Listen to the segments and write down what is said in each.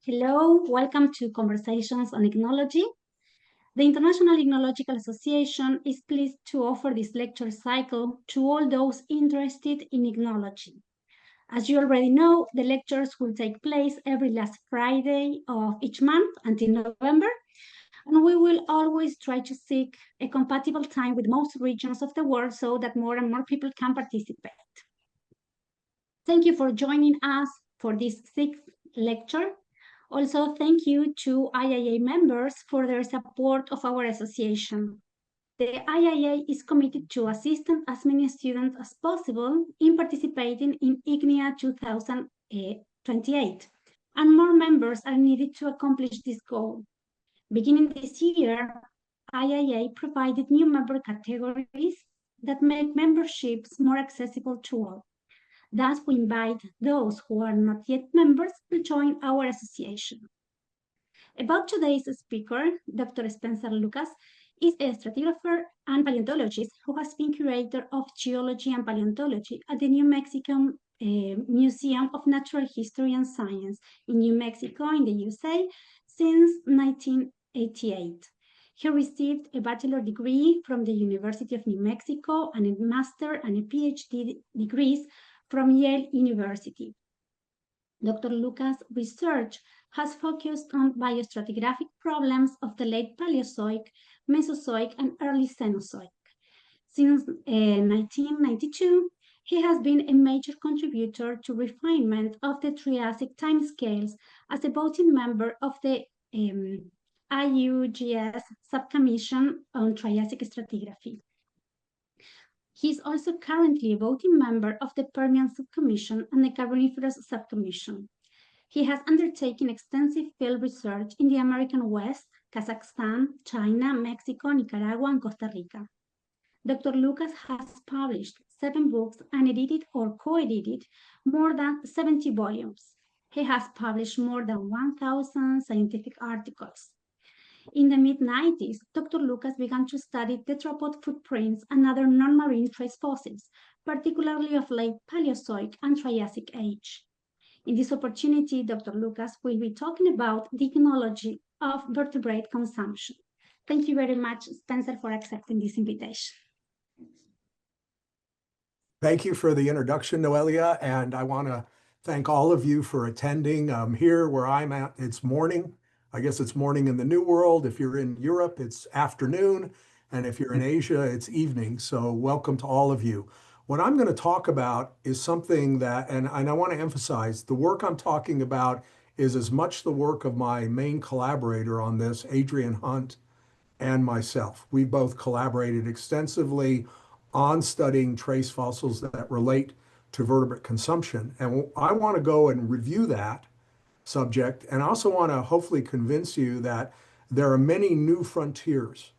Hello, welcome to Conversations on Ichnology. The International Ichnological Association is pleased to offer this lecture cycle to all those interested in ichnology. As you already know, the lectures will take place every last Friday of each month until November, and we will always try to seek a compatible time with most regions of the world so that more and more people can participate. Thank you for joining us for this sixth lecture. Also, thank you to IIA members for their support of our association. The IIA is committed to assisting as many students as possible in participating in IGNIA 2028, and more members are needed to accomplish this goal. Beginning this year, IIA provided new member categories that make memberships more accessible to all. Thus, we invite those who are not yet members to join our association. About today's speaker, Dr. Spencer Lucas is a stratigrapher and paleontologist who has been curator of geology and paleontology at the New Mexico Museum of Natural History and Science in New Mexico in the USA since 1988. He received a bachelor degree from the University of New Mexico and a master and a PhD degrees from Yale University. Dr. Lucas' research has focused on biostratigraphic problems of the late Paleozoic, Mesozoic, and early Cenozoic. Since 1992, he has been a major contributor to refinement of the Triassic timescales as a voting member of the IUGS Subcommission on Triassic Stratigraphy. He is also currently a voting member of the Permian Subcommission and the Carboniferous Subcommission. He has undertaken extensive field research in the American West, Kazakhstan, China, Mexico, Nicaragua, and Costa Rica. Dr. Lucas has published 7 books and edited or co-edited more than 70 volumes. He has published more than 1,000 scientific articles. In the mid-90s, Dr. Lucas began to study tetrapod footprints and other non-marine trace fossils, particularly of late Paleozoic and Triassic age. In this opportunity, Dr. Lucas will be talking about the ichnology of vertebrate consumption. Thank you very much, Spencer, for accepting this invitation. Thank you for the introduction, Noelia, and I want to thank all of you for attending. Here where I'm at, it's morning. I guess it's morning in the New World. If you're in Europe, it's afternoon. And if you're in Asia, it's evening. So welcome to all of you. What I'm going to talk about is something that, and I want to emphasize, the work I'm talking about is as much the work of my main collaborator on this, Adrian Hunt, and myself. We both collaborated extensively on studying trace fossils that relate to vertebrate consumption. And I want to go and review that subject, and I also want to hopefully convince you that there are many new frontiers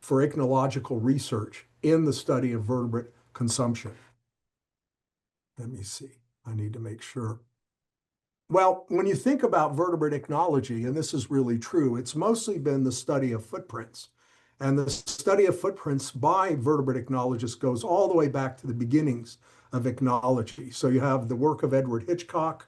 for ichnological research in the study of vertebrate consumption. Let me see, I need to make sure. Well, when you think about vertebrate ichnology, and this is really true, it's mostly been the study of footprints. And the study of footprints by vertebrate ichnologists goes all the way back to the beginnings of ichnology. So you have the work of Edward Hitchcock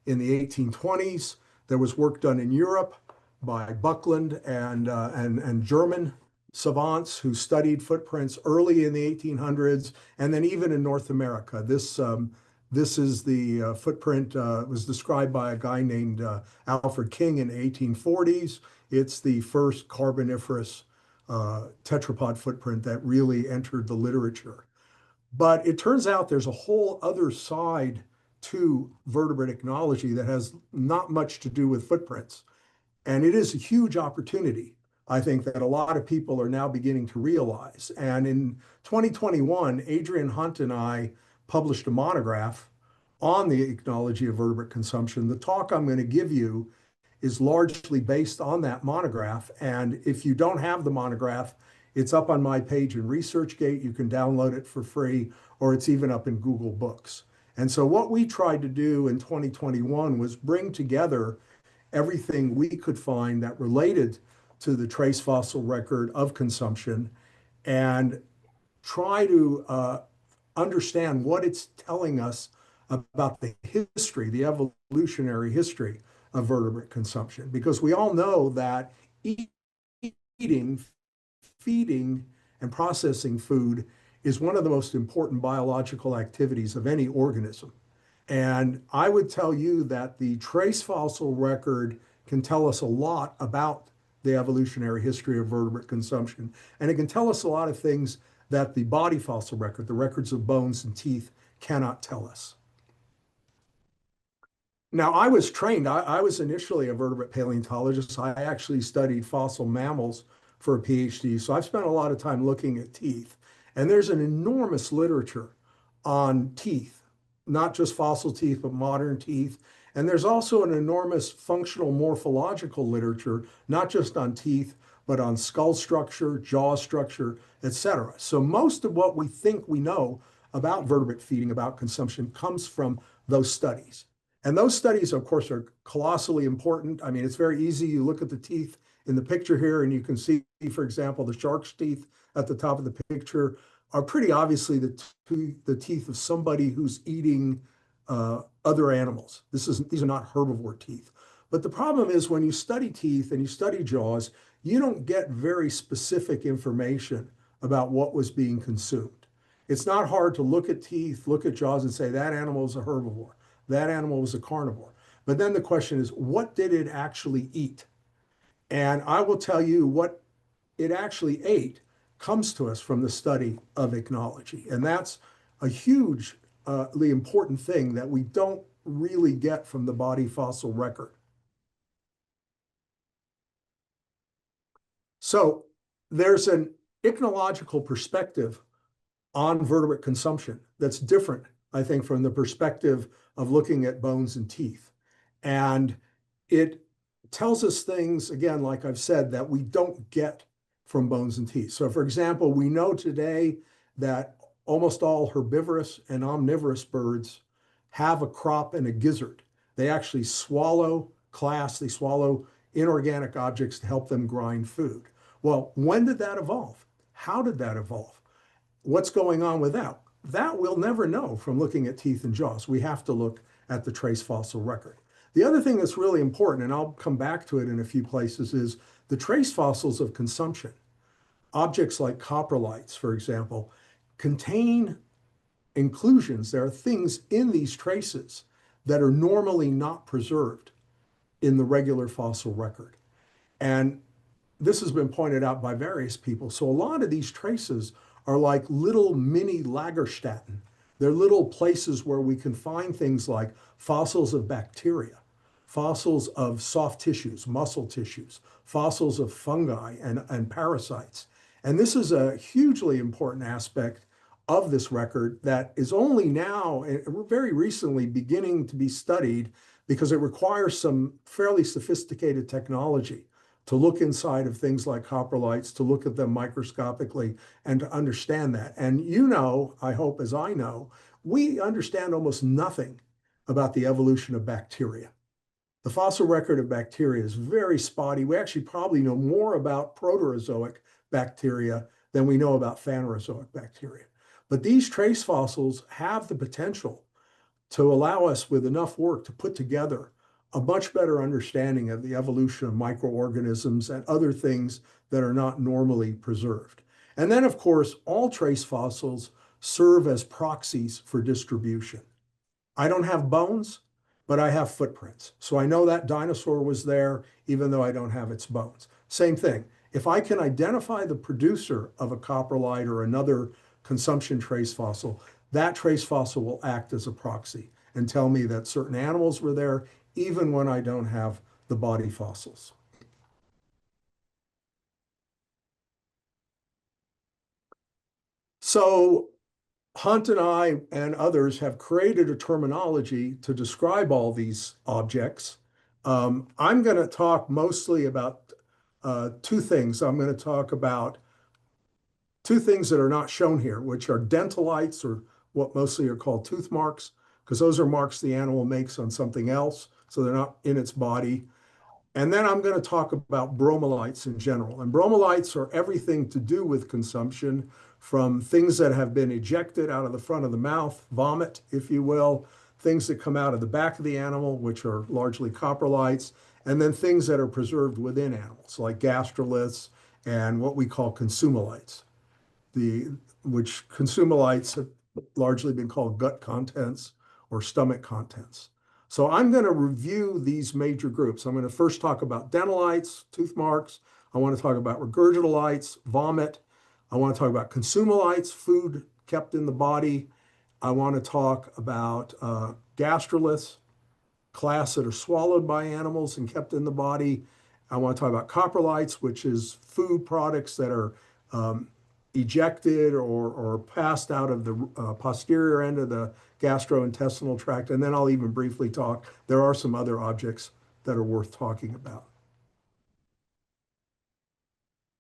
in the 1820s. There was work done in Europe by Buckland and German savants who studied footprints early in the 1800s, and then even in North America. This is the footprint was described by a guy named Alfred King in the 1840s. It's the first Carboniferous tetrapod footprint that really entered the literature. But it turns out there's a whole other side to vertebrate ichnology that has not much to do with footprints. And it is a huge opportunity, I think, that a lot of people are now beginning to realize. And in 2021, Adrian Hunt and I published a monograph on the ichnology of vertebrate consumption. The talk I'm going to give you is largely based on that monograph. And if you don't have the monograph, it's up on my page in ResearchGate. You can download it for free, or it's even up in Google Books. And so what we tried to do in 2021 was bring together everything we could find that related to the trace fossil record of consumption and try to understand what it's telling us about the history, the evolutionary history of vertebrate consumption, because we all know that eating, feeding, and processing food is one of the most important biological activities of any organism. And I would tell you that the trace fossil record can tell us a lot about the evolutionary history of vertebrate consumption. And it can tell us a lot of things that the body fossil record, the records of bones and teeth, cannot tell us. Now, I was trained, I was initially a vertebrate paleontologist. I actually studied fossil mammals for a PhD. So I've spent a lot of time looking at teeth. And there's an enormous literature on teeth, not just fossil teeth, but modern teeth. And there's also an enormous functional morphological literature, not just on teeth, but on skull structure, jaw structure, etc. So most of what we think we know about vertebrate feeding, about consumption, comes from those studies. And those studies, of course, are colossally important. I mean, it's very easy. You look at the teeth in the picture here, and you can see, for example, the shark's teeth at the top of the picture are pretty obviously the teeth of somebody who's eating other animals. These are not herbivore teeth. But the problem is when you study teeth and you study jaws, you don't get very specific information about what was being consumed. It's not hard to look at teeth, look at jaws, and say that animal is a herbivore. That animal was a carnivore. But then the question is, what did it actually eat? And I will tell you what it actually ate comes to us from the study of ichnology. And that's a hugely important thing that we don't really get from the body fossil record. So there's an ichnological perspective on vertebrate consumption that's different, I think, from the perspective of looking at bones and teeth. And it tells us things, again, like I've said, that we don't get from bones and teeth. So for example, we know today that almost all herbivorous and omnivorous birds have a crop and a gizzard. They actually swallow they swallow inorganic objects to help them grind food. Well, when did that evolve? How did that evolve? What's going on with that? That we'll never know from looking at teeth and jaws. We have to look at the trace fossil record. The other thing that's really important, and I'll come back to it in a few places, is the trace fossils of consumption. Objects like coprolites, for example, contain inclusions. There are things in these traces that are normally not preserved in the regular fossil record. And this has been pointed out by various people. So a lot of these traces are like little mini Lagerstätten. They're little places where we can find things like fossils of bacteria, fossils of soft tissues, muscle tissues, fossils of fungi and parasites. And this is a hugely important aspect of this record that is only now, very recently, beginning to be studied because it requires some fairly sophisticated technology to look inside of things like coprolites, to look at them microscopically, and to understand that. And you know, I hope as I know, we understand almost nothing about the evolution of bacteria. The fossil record of bacteria is very spotty. We actually probably know more about Proterozoic bacteria than we know about Phanerozoic bacteria. But these trace fossils have the potential to allow us, with enough work, to put together a much better understanding of the evolution of microorganisms and other things that are not normally preserved. And then, of course, all trace fossils serve as proxies for distribution. I don't have bones, but I have footprints. So I know that dinosaur was there, even though I don't have its bones. Same thing. If I can identify the producer of a coprolite or another consumption trace fossil, that trace fossil will act as a proxy and tell me that certain animals were there, even when I don't have the body fossils. So Hunt and I and others have created a terminology to describe all these objects. I'm going to talk mostly about two things. I'm going to talk about two things that are not shown here, which are dentalites, or what mostly are called tooth marks, because those are marks the animal makes on something else, so they're not in its body. And then I'm going to talk about bromelites in general. And bromelites are everything to do with consumption, from things that have been ejected out of the front of the mouth, vomit, if you will, things that come out of the back of the animal, which are largely coprolites, and then things that are preserved within animals, like gastroliths and what we call consumolites, which consumolites have largely been called gut contents or stomach contents. So I'm going to review these major groups. I'm going to first talk about dentalites, tooth marks. I want to talk about regurgitolites, vomit. I want to talk about consumolites, food kept in the body. I want to talk about gastroliths, class that are swallowed by animals and kept in the body. I want to talk about coprolites, which is food products that are ejected or passed out of the posterior end of the gastrointestinal tract. And then I'll even briefly talk, there are some other objects that are worth talking about.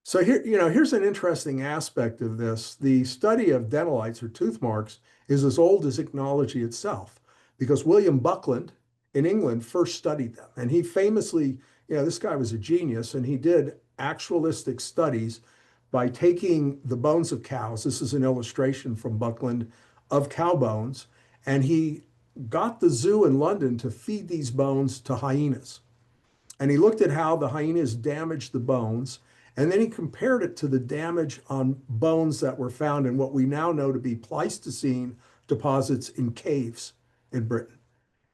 So here, here's an interesting aspect of this. The study of dentalites or tooth marks is as old as ichnology itself, because William Buckland in England first studied them. And he famously, this guy was a genius, and he did actualistic studies by taking the bones of cows. This is an illustration from Buckland of cow bones. And he got the zoo in London to feed these bones to hyenas. And he looked at how the hyenas damaged the bones. And then he compared it to the damage on bones that were found in what we now know to be Pleistocene deposits in caves in Britain.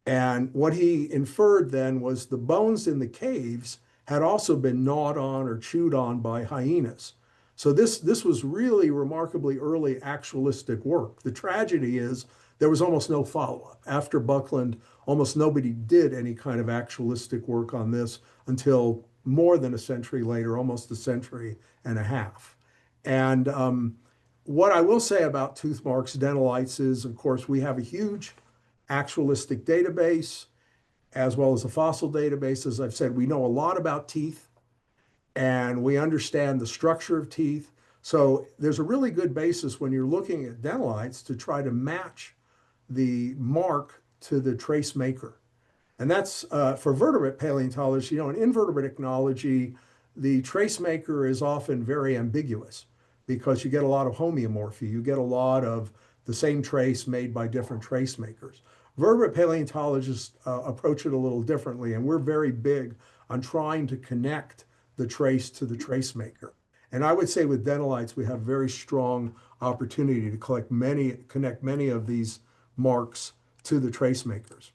And what he inferred then was the bones in the caves had also been gnawed on or chewed on by hyenas. So this was really remarkably early actualistic work. The tragedy is there was almost no follow-up. After Buckland, almost nobody did any kind of actualistic work on this until more than a century later, almost a century and a half. And what I will say about tooth marks, dentalites, is, of course, we have a huge actualistic database as well as a fossil database. As I've said, we know a lot about teeth and we understand the structure of teeth. So there's a really good basis when you're looking at dentalites to try to match the mark to the trace maker. And that's for vertebrate paleontology. In invertebrate ichnology, the trace maker is often very ambiguous because you get a lot of homeomorphy. You get a lot of the same trace made by different trace makers. Vertebrate paleontologists approach it a little differently, and we're very big on trying to connect the trace to the trace maker. And I would say with dentalites, we have very strong opportunity to connect many of these marks to the trace makers.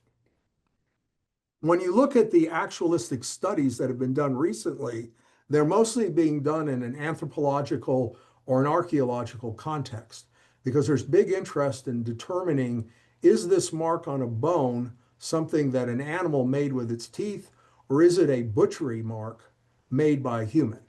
When you look at the actualistic studies that have been done recently, they're mostly being done in an anthropological or an archaeological context, because there's big interest in determining, is this mark on a bone something that an animal made with its teeth, or is it a butchery mark made by a human?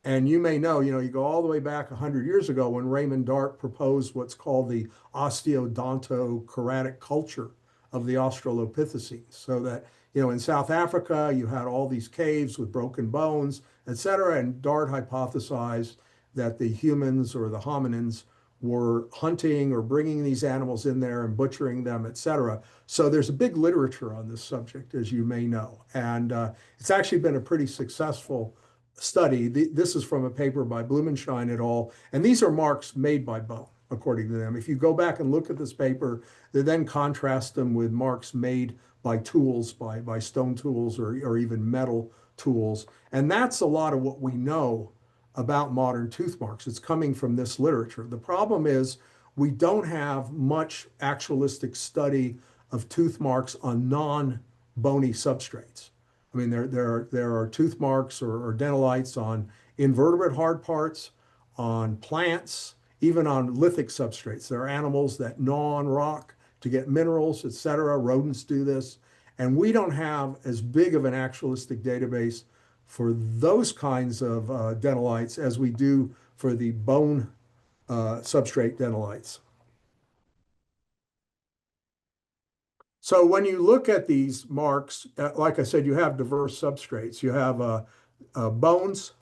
And you may know, you go all the way back 100 years ago when Raymond Dart proposed what's called the osteodonto-keratic culture of the Australopithecines. So that, in South Africa, you had all these caves with broken bones, et cetera. And Dart hypothesized that the humans or the hominins were hunting or bringing these animals in there and butchering them, et cetera. So there's a big literature on this subject, as you may know. And it's actually been a pretty successful study. This is from a paper by Blumenschein et al. And these are marks made by bone, according to them. If you go back and look at this paper, they then contrast them with marks made by tools, by stone tools or even metal tools. And that's a lot of what we know about modern tooth marks. It's coming from this literature. The problem is we don't have much actualistic study of tooth marks on non-bony substrates. I mean, there are tooth marks or dentalites on invertebrate hard parts, on plants, even on lithic substrates. There are animals that gnaw on rock to get minerals, et cetera. Rodents do this. And we don't have as big of an actualistic database for those kinds of dentalites as we do for the bone substrate dentalites. So when you look at these marks, like I said, you have diverse substrates. You have bones,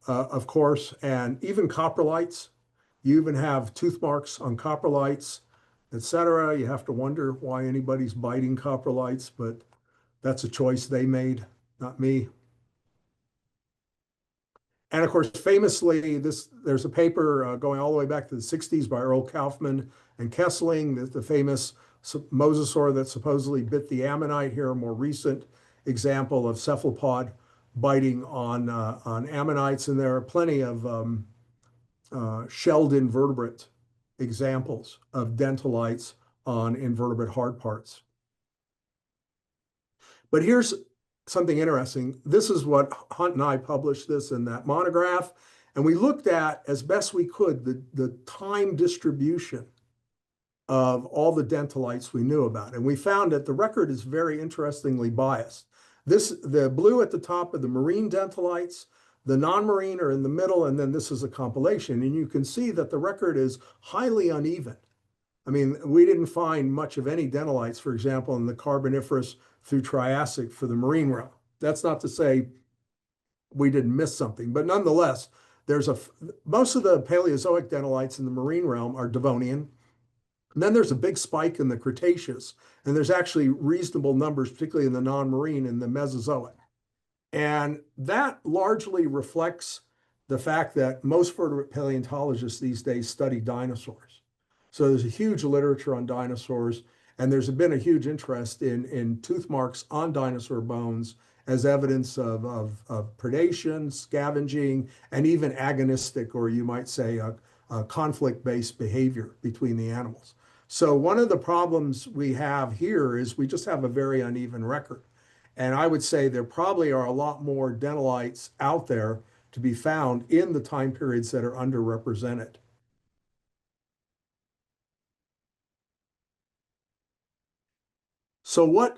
of course, and even coprolites. You even have tooth marks on coprolites, et cetera. You have to wonder why anybody's biting coprolites, but that's a choice they made, not me. And of course, famously, there's a paper going all the way back to the 60s by Earl Kaufman and Kessling, the famous mosasaur that supposedly bit the ammonite here, a more recent example of cephalopod biting on ammonites. And there are plenty of shelled invertebrate examples of dentalites on invertebrate hard parts. But here's something interesting. This is what Hunt and I published this in that monograph. And we looked at, as best we could, the time distribution of all the dentalites we knew about. And we found that the record is very interestingly biased. The blue at the top are the marine dentalites, the non-marine are in the middle, and then this is a compilation. And you can see that the record is highly uneven. I mean, we didn't find much of any dentalites, for example, in the Carboniferous through Triassic for the marine realm. That's not to say we didn't miss something, but nonetheless, most of the Paleozoic dentalites in the marine realm are Devonian. And then there's a big spike in the Cretaceous, and there's actually reasonable numbers, particularly in the non-marine in the Mesozoic. And that largely reflects the fact that most vertebrate paleontologists these days study dinosaurs. So there's a huge literature on dinosaurs, and there's been a huge interest in tooth marks on dinosaur bones as evidence of predation, scavenging, and even agonistic, or you might say a conflict-based behavior between the animals. So one of the problems we have here is we just have a very uneven record. And I would say there probably are a lot more dentalites out there to be found in the time periods that are underrepresented. So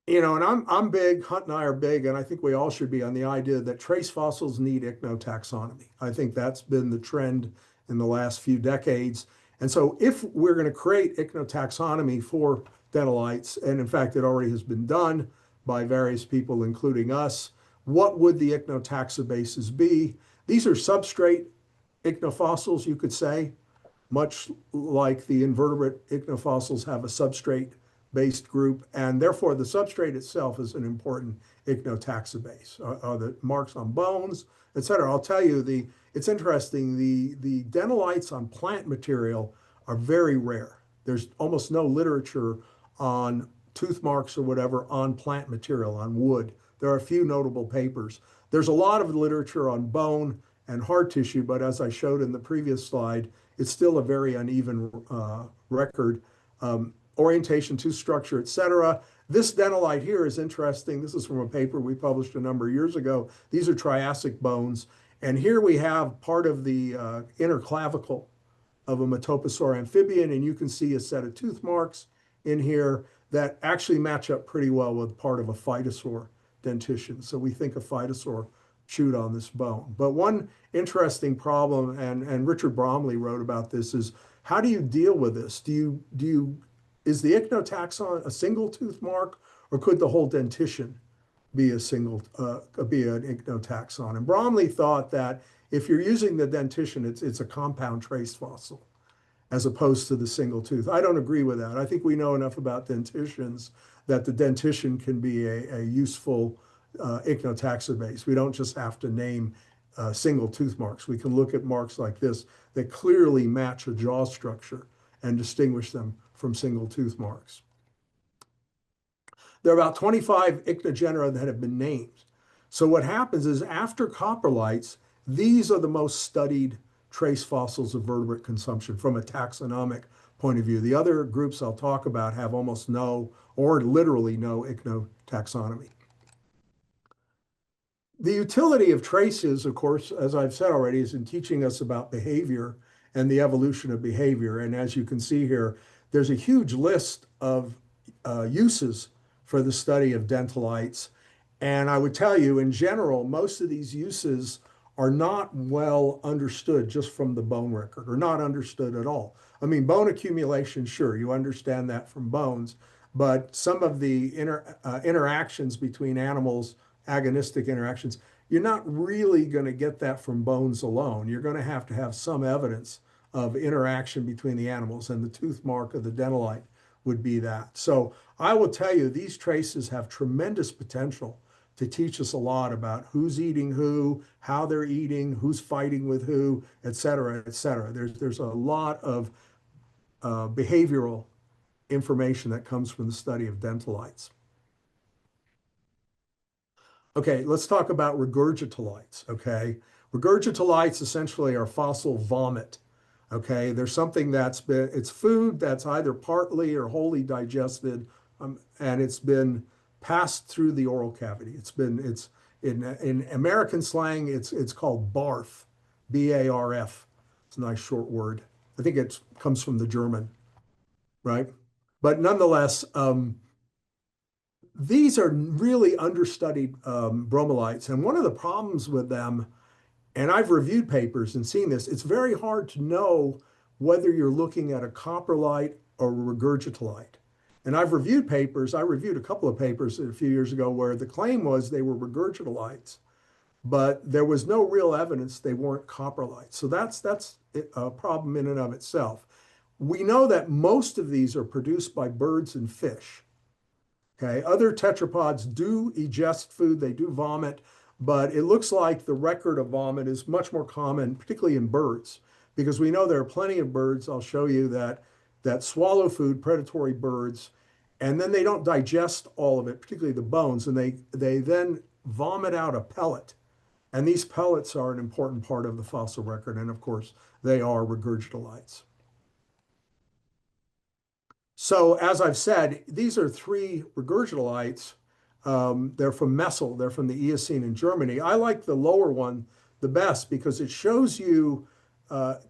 and I'm big, Hunt and I are big, and I think we all should be on the idea that trace fossils need ichnotaxonomy. I think that's been the trend in the last few decades. And so if we're going to create ichnotaxonomy for dentalites, and in fact, it already has been done by various people, including us, what would the ichnotaxobases be? These are substrate ichnofossils, you could say, much like the invertebrate ichnofossils have a substrate-based group, and therefore the substrate itself is an important ichnotaxobase. The marks on bones, et cetera. I'll tell you, it's interesting, the dentalites on plant material are very rare. There's almost no literature on tooth marks or whatever on plant material, on wood. There are a few notable papers. There's a lot of literature on bone and hard tissue, but as I showed in the previous slide, it's still a very uneven record. Orientation, tooth structure, et cetera. This dentalite here is interesting. This is from a paper we published a number of years ago. These are Triassic bones. And here we have part of the inner clavicle of a Metoposaur amphibian, and you can see a set of tooth marks in here that actually match up pretty well with part of a phytosaur dentition. So we think a phytosaur chewed on this bone. But one interesting problem, and Richard Bromley wrote about this, is how do you deal with this? Is the ichnotaxon a single tooth mark, or could the whole dentition be an ichnotaxon? And Bromley thought that if you're using the dentition, it's a compound trace fossil as opposed to the single tooth. I don't agree with that. I think we know enough about dentitions that the dentition can be a useful ichnotaxobase. We don't just have to name single tooth marks. We can look at marks like this that clearly match a jaw structure and distinguish them from single tooth marks. There are about 25 ichnogenera that have been named. So what happens is after coprolites, these are the most studied trace fossils of vertebrate consumption from a taxonomic point of view. The other groups I'll talk about have almost no, or literally no, ichnotaxonomy. The utility of traces, of course, as I've said already, is in teaching us about behavior and the evolution of behavior. And as you can see here, there's a huge list of uses for the study of dentalites. And I would tell you, in general, most of these uses are not well understood just from the bone record, or not understood at all. I mean, bone accumulation, sure, you understand that from bones, but some of the interactions between animals, agonistic interactions, you're not really going to get that from bones alone. You're going to have some evidence of interaction between the animals, and the tooth mark of the dentolite would be that. So I will tell you, these traces have tremendous potential to teach us a lot about who's eating who, how they're eating, who's fighting with who, et cetera, et cetera. There's a lot of behavioral information that comes from the study of dentalites. Okay, let's talk about regurgitolites, okay? Regurgitolites essentially are fossil vomit, okay? There's something it's food that's either partly or wholly digested, and it's been passed through the oral cavity. It's in American slang, it's called barf, B-A-R-F. It's a nice short word. I think it comes from the German, right? But nonetheless, these are really understudied bromelites. And one of the problems with them, and I've reviewed papers and seen this, it's very hard to know whether you're looking at a coprolite or a regurgitolite. And I've reviewed papers, I reviewed a couple of papers a few years ago where the claim was they were regurgitolites, but there was no real evidence they weren't coprolites. So that's a problem in and of itself. We know that most of these are produced by birds and fish. Okay, other tetrapods do ingest food, they do vomit, but it looks like the record of vomit is much more common, particularly in birds, because we know there are plenty of birds, I'll show you, that swallow food, predatory birds, and then they don't digest all of it, particularly the bones, and they then vomit out a pellet. And these pellets are an important part of the fossil record, and of course, they are regurgitolites. So as I've said, these are three regurgitolites. They're from Messel. They're from the Eocene in Germany. I like the lower one the best because it shows you,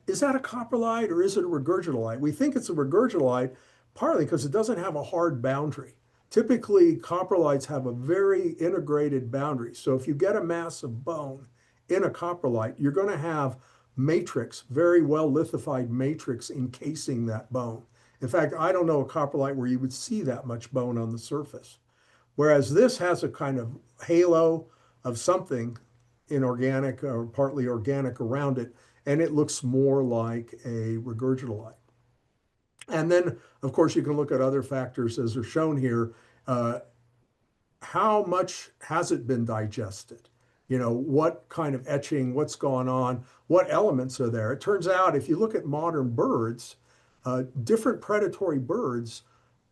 is that a coprolite or is it a regurgitolite? We think it's a regurgitolite partly because it doesn't have a hard boundary. Typically, coprolites have a very integrated boundary. So if you get a mass of bone in a coprolite, you're going to have matrix, very well lithified matrix encasing that bone. In fact, I don't know a coprolite where you would see that much bone on the surface. Whereas this has a kind of halo of something inorganic or partly organic around it, and it looks more like a regurgitolite. And then, of course, you can look at other factors as are shown here. How much has it been digested? You know, what kind of etching, what's gone on, what elements are there? It turns out if you look at modern birds, different predatory birds,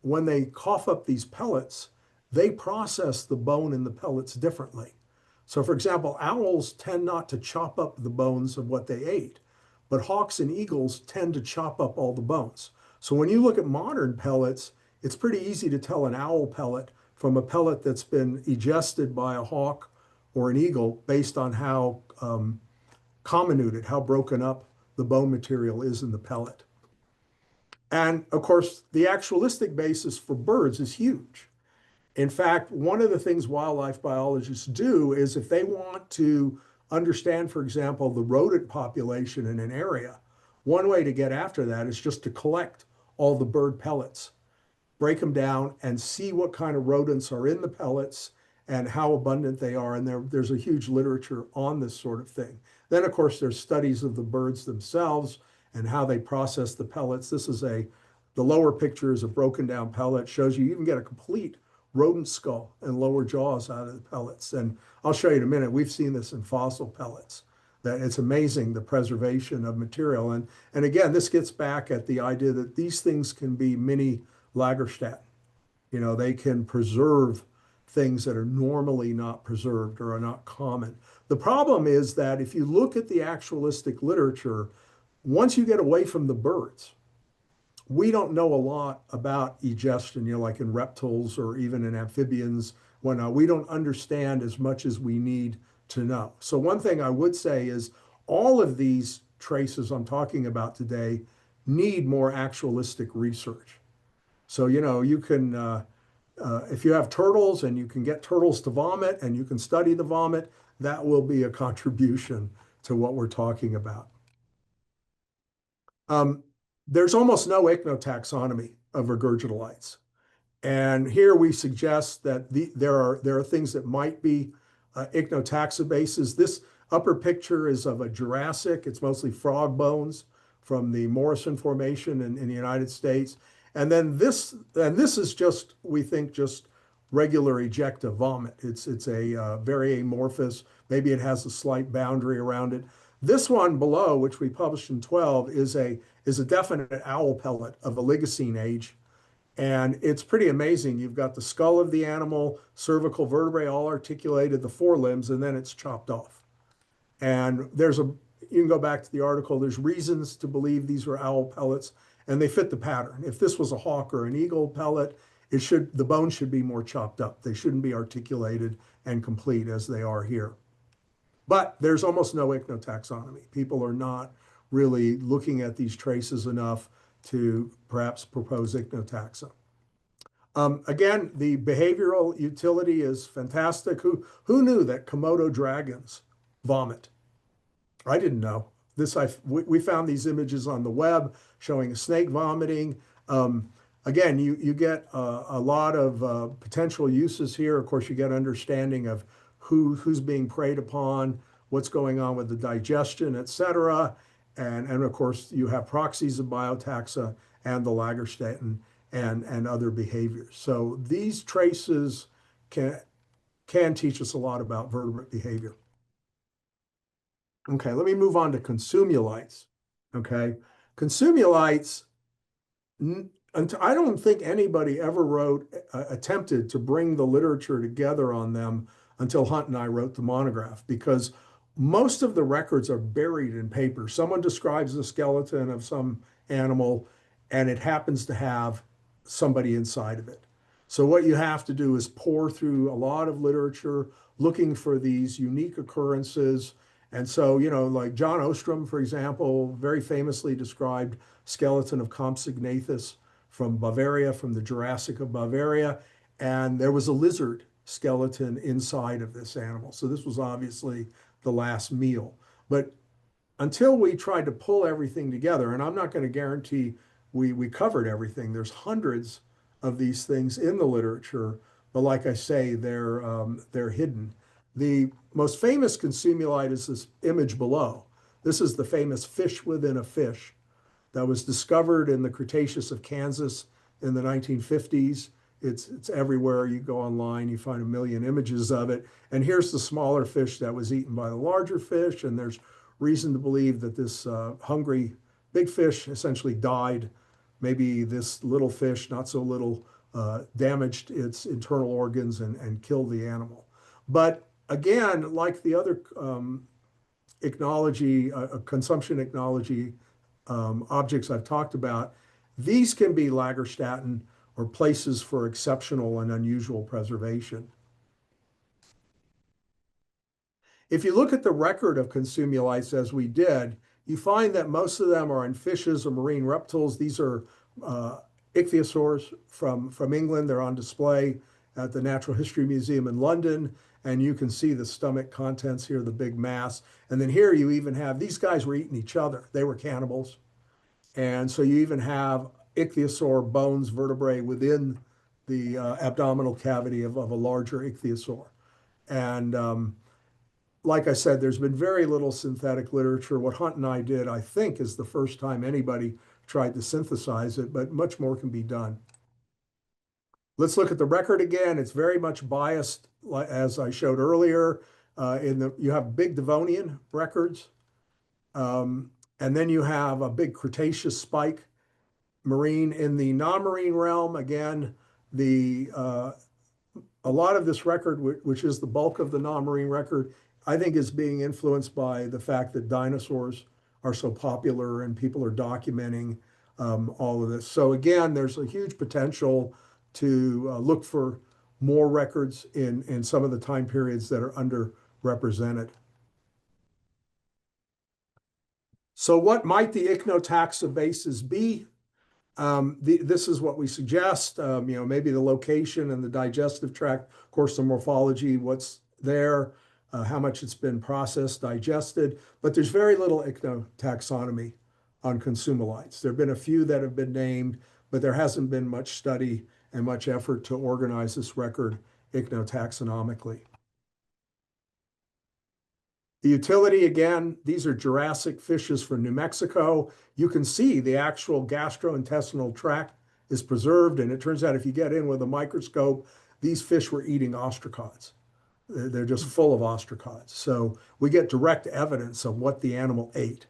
when they cough up these pellets, they process the bone in the pellets differently. So for example, owls tend not to chop up the bones of what they ate, but hawks and eagles tend to chop up all the bones. So when you look at modern pellets, it's pretty easy to tell an owl pellet from a pellet that's been ingested by a hawk or an eagle based on how comminuted, how broken up the bone material is in the pellet. And of course, the actualistic basis for birds is huge. In fact, one of the things wildlife biologists do is if they want to understand, for example, the rodent population in an area, one way to get after that is just to collect all the bird pellets, break them down and see what kind of rodents are in the pellets and how abundant they are. And there's a huge literature on this sort of thing. Then, of course, there's studies of the birds themselves and how they process the pellets. The lower picture is a broken down pellet, shows you can get a complete rodent skull and lower jaws out of the pellets. And I'll show you in a minute, we've seen this in fossil pellets, that it's amazing the preservation of material. And again, this gets back at the idea that these things can be mini Lagerstätten. You know, they can preserve things that are normally not preserved or are not common. The problem is that if you look at the actualistic literature, once you get away from the birds, we don't know a lot about egestion, you know, like in reptiles or even in amphibians. When we don't understand as much as we need to know. So one thing I would say is all of these traces I'm talking about today need more actualistic research. So, you know, you can, if you have turtles and you can get turtles to vomit and you can study the vomit, that will be a contribution to what we're talking about. There's almost no ichnotaxonomy of regurgitolites. And here we suggest that there are things that might be ichnotaxobases. This upper picture is of a Jurassic. It's mostly frog bones from the Morrison Formation in the United States. And then this is just, we think, just regular ejecta vomit. It's a very amorphous, maybe it has a slight boundary around it. This one below, which we published in 12, is a definite owl pellet of Oligocene age. And it's pretty amazing. You've got the skull of the animal, cervical vertebrae all articulated, the forelimbs, and then it's chopped off. And you can go back to the article, there's reasons to believe these were owl pellets, and they fit the pattern. If this was a hawk or an eagle pellet, the bones should be more chopped up. They shouldn't be articulated and complete as they are here. But there's almost no ichnotaxonomy. People are not really looking at these traces enough to perhaps propose ichnotaxa. Again, the behavioral utility is fantastic. Who knew that Komodo dragons vomit? I didn't know. We found these images on the web showing a snake vomiting. Again, you get a lot of potential uses here. Of course, you get understanding of who's being preyed upon, what's going on with the digestion, et cetera. And of course, you have proxies of biotaxa and the Lagerstätten and other behaviors. So these traces can teach us a lot about vertebrate behavior. Okay, let me move on to consumulites. Okay, consumulites, I don't think anybody ever attempted to bring the literature together on them until Hunt and I wrote the monograph, because most of the records are buried in paper. Someone describes the skeleton of some animal, and it happens to have somebody inside of it. So what you have to do is pore through a lot of literature looking for these unique occurrences. And so, like John Ostrom, for example, very famously described skeleton of Compsognathus from Bavaria, from the Jurassic of Bavaria. And there was a lizard skeleton inside of this animal. So this was obviously the last meal. But until we tried to pull everything together, and I'm not going to guarantee we covered everything. There's hundreds of these things in the literature, but like I say, they're hidden. The most famous consumulite is this image below. This is the famous fish within a fish that was discovered in the Cretaceous of Kansas in the 1950s. It's everywhere. You go online, you find a million images of it. And here's the smaller fish that was eaten by the larger fish. And there's reason to believe that this hungry big fish essentially died. Maybe this little fish, not so little, damaged its internal organs and killed the animal. But again, like the other consumption ichnology objects I've talked about, these can be Lagerstätten or places for exceptional and unusual preservation. If you look at the record of consumulites as we did, you find that most of them are in fishes or marine reptiles. These are ichthyosaurs from England. They're on display at the Natural History Museum in London. And you can see the stomach contents here, the big mass. And then here you even have, these guys were eating each other. They were cannibals. And so you even have ichthyosaur bones, vertebrae within the abdominal cavity of a larger ichthyosaur. And like I said, there's been very little synthetic literature. What Hunt and I did, I think, is the first time anybody tried to synthesize it, but much more can be done. Let's look at the record again. It's very much biased, as I showed earlier. You have big Devonian records, and then you have a big Cretaceous spike marine. In the non-marine realm, again, a lot of this record, which is the bulk of the non-marine record, I think is being influenced by the fact that dinosaurs are so popular and people are documenting all of this. So again, there's a huge potential to look for more records in some of the time periods that are underrepresented. So what might the ichnotaxa bases be? This is what we suggest, maybe the location and the digestive tract, of course, the morphology, what's there, how much it's been processed, digested, but there's very little ichnotaxonomy on consumulites. There have been a few that have been named, but there hasn't been much study and much effort to organize this record ichnotaxonomically. The utility, again, these are Jurassic fishes from New Mexico. You can see the actual gastrointestinal tract is preserved, and it turns out if you get in with a microscope, these fish were eating ostracods. They're just full of ostracods. So we get direct evidence of what the animal ate.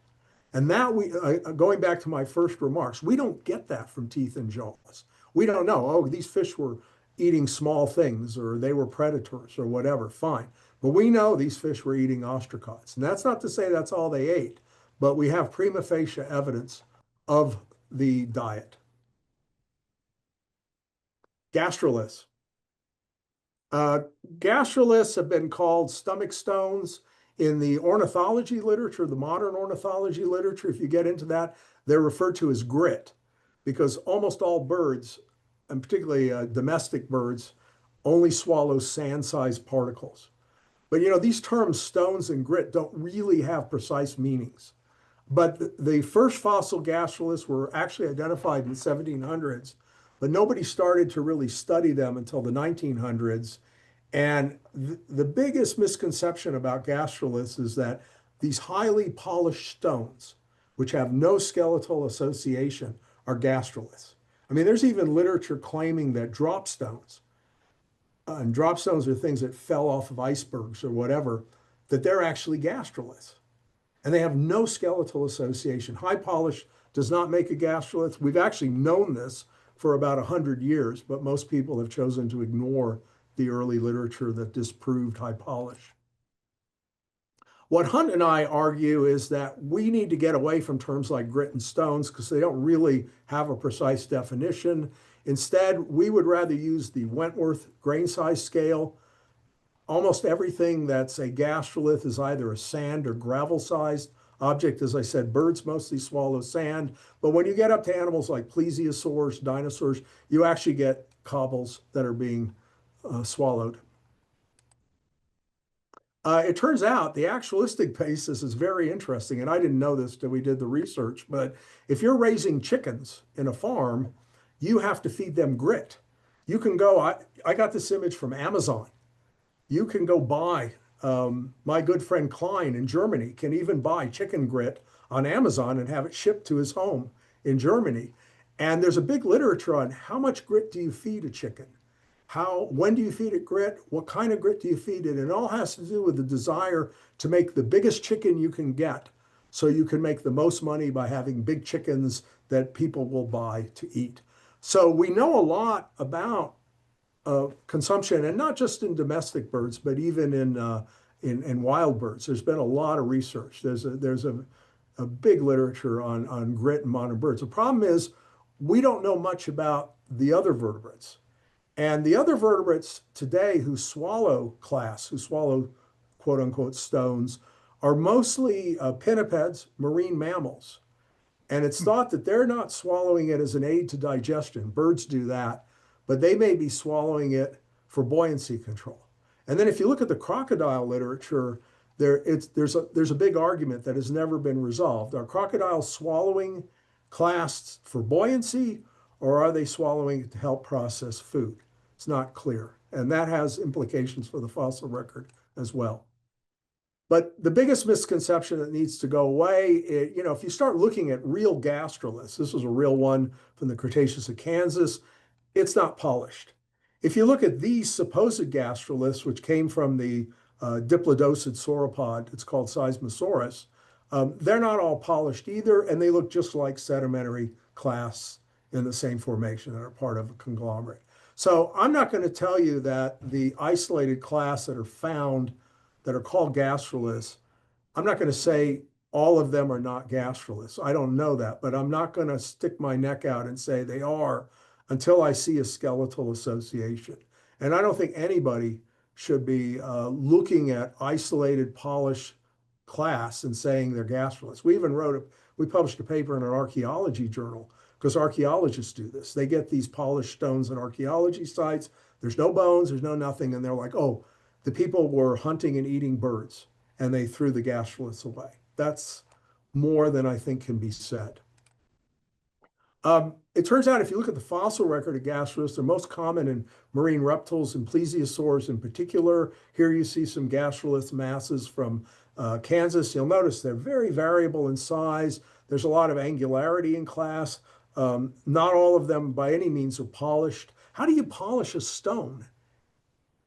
And that going back to my first remarks, we don't get that from teeth and jaws. We don't know, oh, these fish were eating small things or they were predators or whatever, fine. But we know these fish were eating ostracods. And that's not to say that's all they ate, but we have prima facie evidence of the diet. Gastroliths. Uh, Gastroliths have been called stomach stones in the ornithology literature, the modern ornithology literature. If you get into that, they're referred to as grit because almost all birds, and particularly domestic birds, only swallow sand-sized particles. But you know, these terms stones and grit don't really have precise meanings. But the first fossil gastroliths were actually identified in the 1700s, but nobody started to really study them until the 1900s. And the biggest misconception about gastroliths is that these highly polished stones, which have no skeletal association, are gastroliths. I mean, there's even literature claiming that drop stones, and drop stones are things that fell off of icebergs or whatever, that they're actually gastroliths. And they have no skeletal association. High polish does not make a gastrolith. We've actually known this for about 100 years, but most people have chosen to ignore the early literature that disproved high polish. What Hunt and I argue is that we need to get away from terms like grit and stones because they don't really have a precise definition. Instead, we would rather use the Wentworth grain size scale. Almost everything that's a gastrolith is either a sand or gravel sized object. As I said, birds mostly swallow sand, but when you get up to animals like plesiosaurs, dinosaurs, you actually get cobbles that are being swallowed. It turns out the actualistic basis is very interesting, and I didn't know this till we did the research, but if you're raising chickens in a farm, you have to feed them grit. You can go, I got this image from Amazon. You can go buy, my good friend Klein in Germany can even buy chicken grit on Amazon and have it shipped to his home in Germany. And there's a big literature on how much grit do you feed a chicken? When do you feed it grit? What kind of grit do you feed it? And it all has to do with the desire to make the biggest chicken you can get so you can make the most money by having big chickens that people will buy to eat. So we know a lot about consumption, and not just in domestic birds, but even in wild birds. There's been a lot of research. There's a big literature on grit in modern birds. The problem is we don't know much about the other vertebrates. And the other vertebrates today who swallow quote unquote stones are mostly pinnipeds, marine mammals. And it's thought that they're not swallowing it as an aid to digestion. Birds do that, but they may be swallowing it for buoyancy control. And then if you look at the crocodile literature, there's a big argument that has never been resolved. Are crocodiles swallowing clasts for buoyancy, or are they swallowing it to help process food? It's not clear. And that has implications for the fossil record as well. But the biggest misconception that needs to go away, if you start looking at real gastroliths, this was a real one from the Cretaceous of Kansas, it's not polished. If you look at these supposed gastroliths, which came from the diplodocid sauropod, it's called Seismosaurus, they're not all polished either, and they look just like sedimentary clasts in the same formation that are part of a conglomerate. So I'm not going to tell you that the isolated clasts that are found that are called gastroliths, I'm not going to say all of them are not gastroliths. I don't know that, but I'm not going to stick my neck out and say they are until I see a skeletal association. And I don't think anybody should be looking at isolated polished clasts and saying they're gastroliths. We published a paper in an archaeology journal because archaeologists do this. They get these polished stones at archaeology sites. There's no bones, there's no nothing. And they're like, oh, the people were hunting and eating birds and they threw the gastroliths away. That's more than I think can be said. It turns out if you look at the fossil record of gastroliths, they're most common in marine reptiles and plesiosaurs in particular. Here you see some gastrolith masses from Kansas. You'll notice they're very variable in size. There's a lot of angularity in class. Not all of them by any means are polished. How do you polish a stone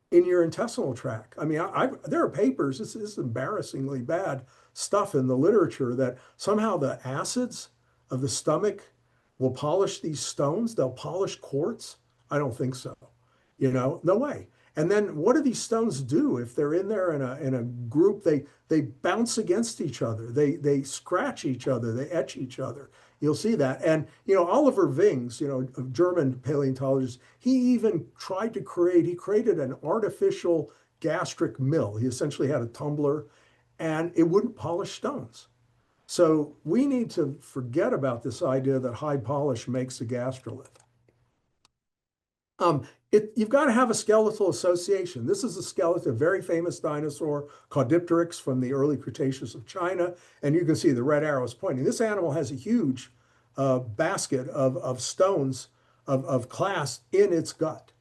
in your intestinal tract? I mean, there are papers, this is embarrassingly bad stuff in the literature that somehow the acids of the stomach will polish these stones. They'll polish quartz. I don't think so. No way. And then what do these stones do if they're in there in a group? They bounce against each other. They scratch each other. They etch each other. You'll see that. And Oliver Wings, a German paleontologist, he created an artificial gastric mill. He essentially had a tumbler and it wouldn't polish stones. So we need to forget about this idea that high polish makes a gastrolith. You've got to have a skeletal association. This is a skeleton, a very famous dinosaur, Caudipteryx from the early Cretaceous of China. And you can see the red arrows pointing. This animal has a huge basket of stones of clast in its gut.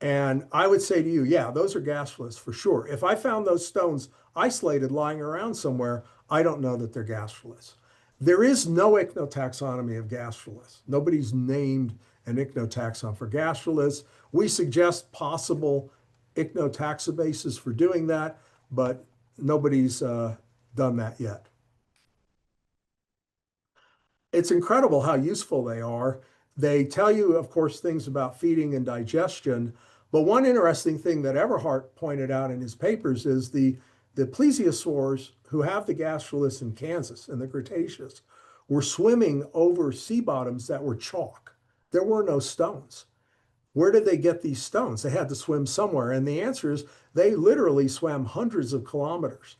And I would say to you, yeah, those are gastroliths for sure. If I found those stones isolated lying around somewhere, I don't know that they're gastroliths. There is no ichnotaxonomy of gastroliths. Nobody's named an ichnotaxon for gastroliths. We suggest possible ichnotaxobases for doing that, but nobody's done that yet. It's incredible how useful they are. They tell you, of course, things about feeding and digestion. But one interesting thing that Everhart pointed out in his papers is the plesiosaurs who have the gastroliths in Kansas in the Cretaceous were swimming over sea bottoms that were chalk. There were no stones. Where did they get these stones? They had to swim somewhere. And the answer is they literally swam hundreds of kilometers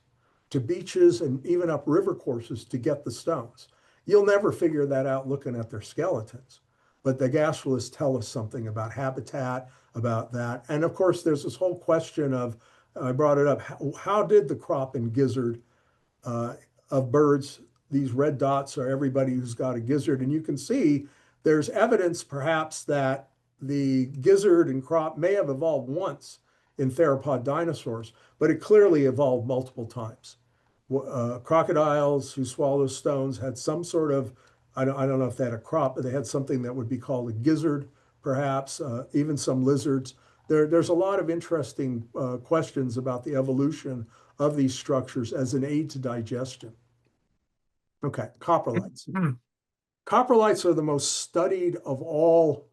to beaches and even up river courses to get the stones. You'll never figure that out looking at their skeletons. But the gastroliths tell us something about habitat, about that. And of course, there's this whole question of, I brought it up, how did the crop and gizzard of birds, these red dots are everybody who's got a gizzard. And you can see there's evidence perhaps that the gizzard and crop may have evolved once in theropod dinosaurs, but it clearly evolved multiple times. Crocodiles who swallow stones had some sort of, I don't know if they had a crop, but they had something that would be called a gizzard, perhaps, even some lizards. There's a lot of interesting questions about the evolution of these structures as an aid to digestion. Okay, coprolites. Coprolites are the most studied of all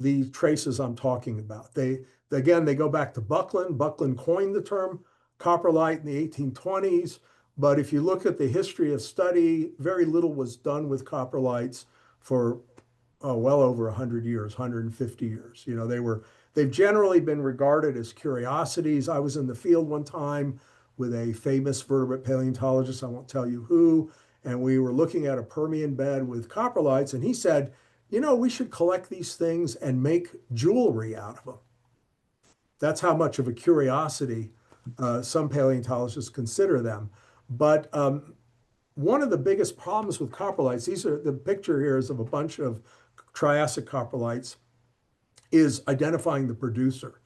the traces I'm talking about. Again, they go back to Buckland. Buckland coined the term coprolite in the 1820s. But if you look at the history of study, very little was done with coprolites for well over 100 years, 150 years. They've generally been regarded as curiosities. I was in the field one time with a famous vertebrate paleontologist, I won't tell you who, and we were looking at a Permian bed with coprolites, and he said, we should collect these things and make jewelry out of them. That's how much of a curiosity some paleontologists consider them. But one of the biggest problems with coprolites, the picture here is of a bunch of Triassic coprolites, is identifying the producer.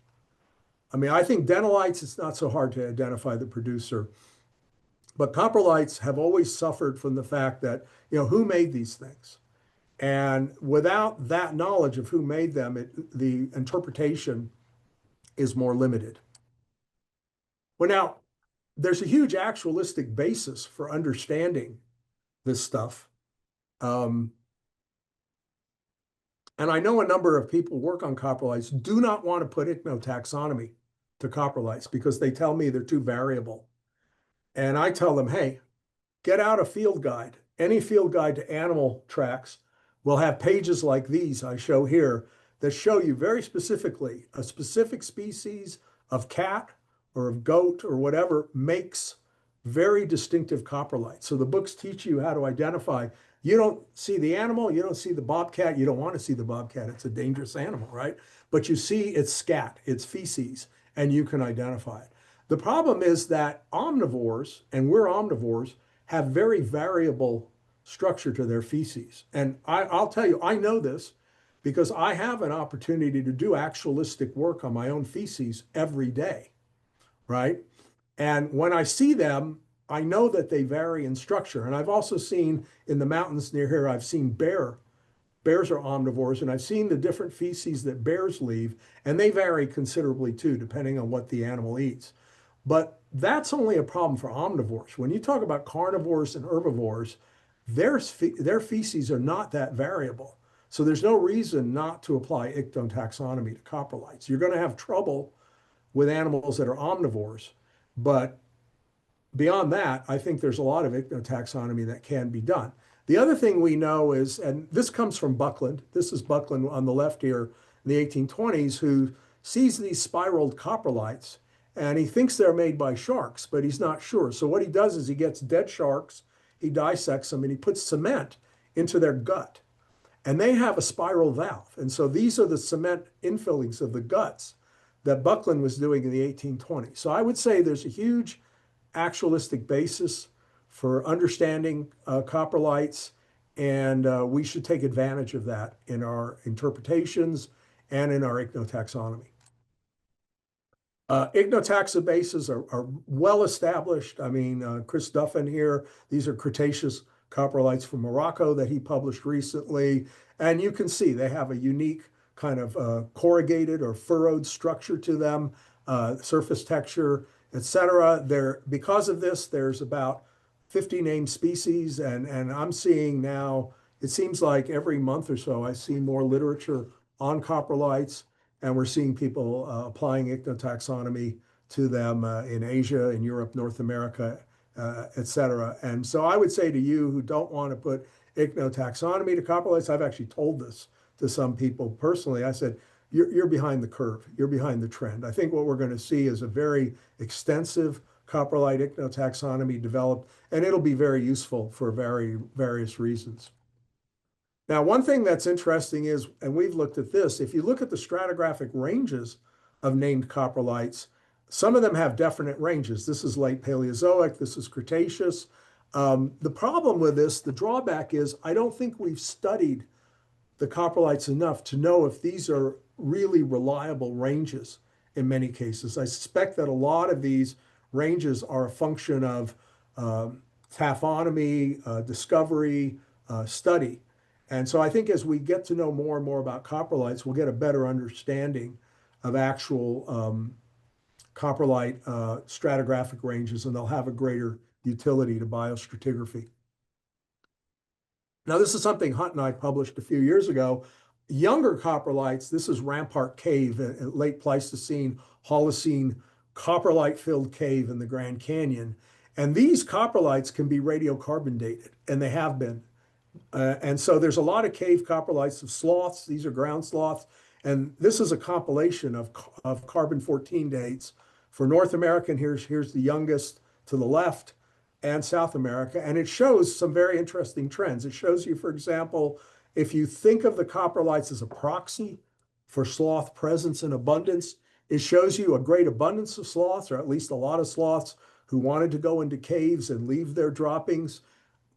I mean, I think denolites, it's not so hard to identify the producer. But coprolites have always suffered from the fact that, who made these things? And without that knowledge of who made them, the interpretation is more limited. Well, now, there's a huge actualistic basis for understanding this stuff. And I know a number of people work on coprolites do not want to put ichnotaxonomy to coprolites because they tell me they're too variable. And I tell them, hey, get out a field guide. Any field guide to animal tracks will have pages like these I show here that show you very specifically a specific species of cat or of goat or whatever makes very distinctive coprolites. So the books teach you how to identify. You don't see the animal, you don't see the bobcat, you don't want to see the bobcat. It's a dangerous animal, right? But you see its scat, its feces, and you can identify it. The problem is that omnivores, and we're omnivores, have very variable structure to their feces. And I'll tell you, I know this because I have an opportunity to do actualistic work on my own feces every day, right? And when I see them, I know that they vary in structure. And I've also seen in the mountains near here, I've seen bears are omnivores, and I've seen the different feces that bears leave, and they vary considerably too, depending on what the animal eats. But that's only a problem for omnivores. When you talk about carnivores and herbivores, their feces are not that variable. So there's no reason not to apply ichnotaxonomy to coprolites. You're going to have trouble with animals that are omnivores, but beyond that, I think there's a lot of ichnotaxonomy that can be done. The other thing we know is, and this comes from Buckland, this is Buckland on the left here in the 1820s, who sees these spiraled coprolites, and he thinks they're made by sharks, but he's not sure. So what he does is he gets dead sharks, he dissects them, and he puts cement into their gut. And they have a spiral valve. And so these are the cement infillings of the guts that Buckland was doing in the 1820s. So I would say there's a huge actualistic basis for understanding coprolites, and we should take advantage of that in our interpretations and in our ichnotaxonomy. Ichnotaxobases are well established. I mean, Chris Duffin here, these are Cretaceous coprolites from Morocco that he published recently. And you can see they have a unique kind of corrugated or furrowed structure to them, surface texture, etc. Because of this, there's about 50 named species, and I'm seeing now, it seems like every month or so, I see more literature on coprolites, and we're seeing people applying ichnotaxonomy to them in Asia, in Europe, North America, etc. And so I would say to you who don't want to put ichnotaxonomy to coprolites, I've actually told this to some people personally. I said, you're behind the curve. You're behind the trend. I think what we're going to see is a very extensive coprolite ichnotaxonomy developed, and it'll be very useful for various reasons. Now, one thing that's interesting is, and we've looked at this, if you look at the stratigraphic ranges of named coprolites, some of them have definite ranges. This is late Paleozoic, this is Cretaceous. The problem with this, the drawback is, I don't think we've studied the coprolites enough to know if these are really reliable ranges in many cases. I suspect that a lot of these ranges are a function of taphonomy, discovery, study. And so I think as we get to know more and more about coprolites, we'll get a better understanding of actual coprolite stratigraphic ranges, and they'll have a greater utility to biostratigraphy. Now, this is something Hunt and I published a few years ago. Younger coprolites, this is Rampart Cave, a late Pleistocene, Holocene, coprolite-filled cave in the Grand Canyon. And these coprolites can be radiocarbon dated, and they have been. And so there's a lot of cave coprolites of sloths. These are ground sloths. And this is a compilation of carbon-14 dates for North America. And here's the youngest to the left, and South America. And it shows some very interesting trends. It shows you, for example, if you think of the coprolites as a proxy for sloth presence and abundance, it shows you a great abundance of sloths, or at least a lot of sloths who wanted to go into caves and leave their droppings,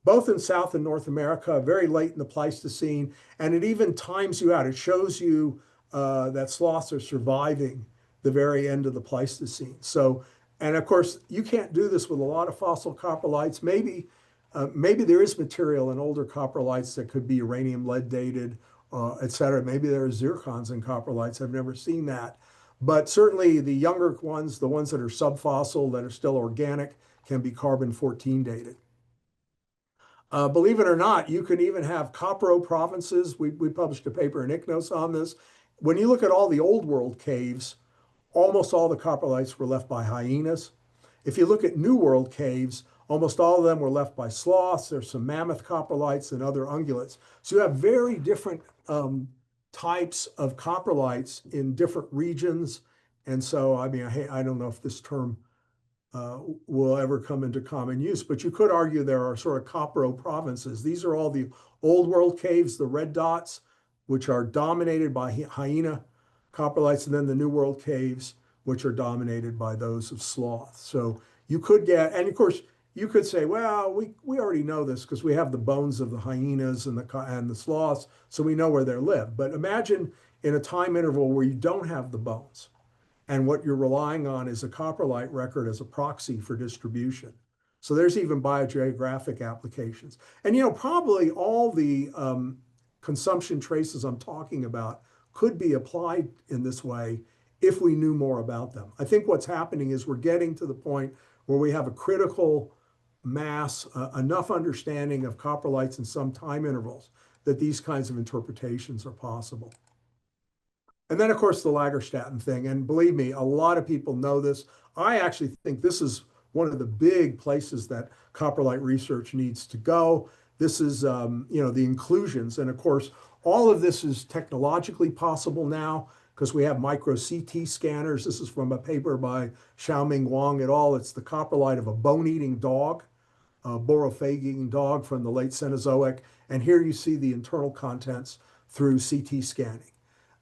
both in South and North America, very late in the Pleistocene. And it even times you out. It shows you that sloths are surviving the very end of the Pleistocene. So, and of course, you can't do this with a lot of fossil coprolites. Maybe there is material in older coprolites that could be uranium lead dated, et cetera. Maybe there are zircons in coprolites. I've never seen that. But certainly the younger ones, the ones that are subfossil, that are still organic, can be carbon-14 dated. Believe it or not, you can even have copro provinces. We published a paper in Ichnos on this. When you look at all the old world caves, almost all the coprolites were left by hyenas. If you look at New World caves, almost all of them were left by sloths. There's some mammoth coprolites and other ungulates. So you have very different types of coprolites in different regions. And so, I mean, I don't know if this term will ever come into common use, but you could argue there are sort of copro provinces. These are all the old world caves, the red dots, which are dominated by hyena coprolites, and then the New World caves, which are dominated by those of sloth. So you could get, and of course, you could say, well, we already know this because we have the bones of the hyenas and the sloths, so we know where they live. But imagine in a time interval where you don't have the bones, and what you're relying on is a coprolite record as a proxy for distribution. So there's even biogeographic applications. And, you know, probably all the consumption traces I'm talking about could be applied in this way if we knew more about them. I think what's happening is we're getting to the point where we have a critical mass, enough understanding of coprolites in some time intervals that these kinds of interpretations are possible. And then, of course, the Lagerstätten thing. And believe me, a lot of people know this. I actually think this is one of the big places that coprolite research needs to go. This is, the inclusions. And of course, all of this is technologically possible now because we have micro CT scanners. This is from a paper by Xiaoming Wang et al. It's the coprolite of a bone-eating dog, a borophage-eating dog from the late Cenozoic. And here you see the internal contents through CT scanning.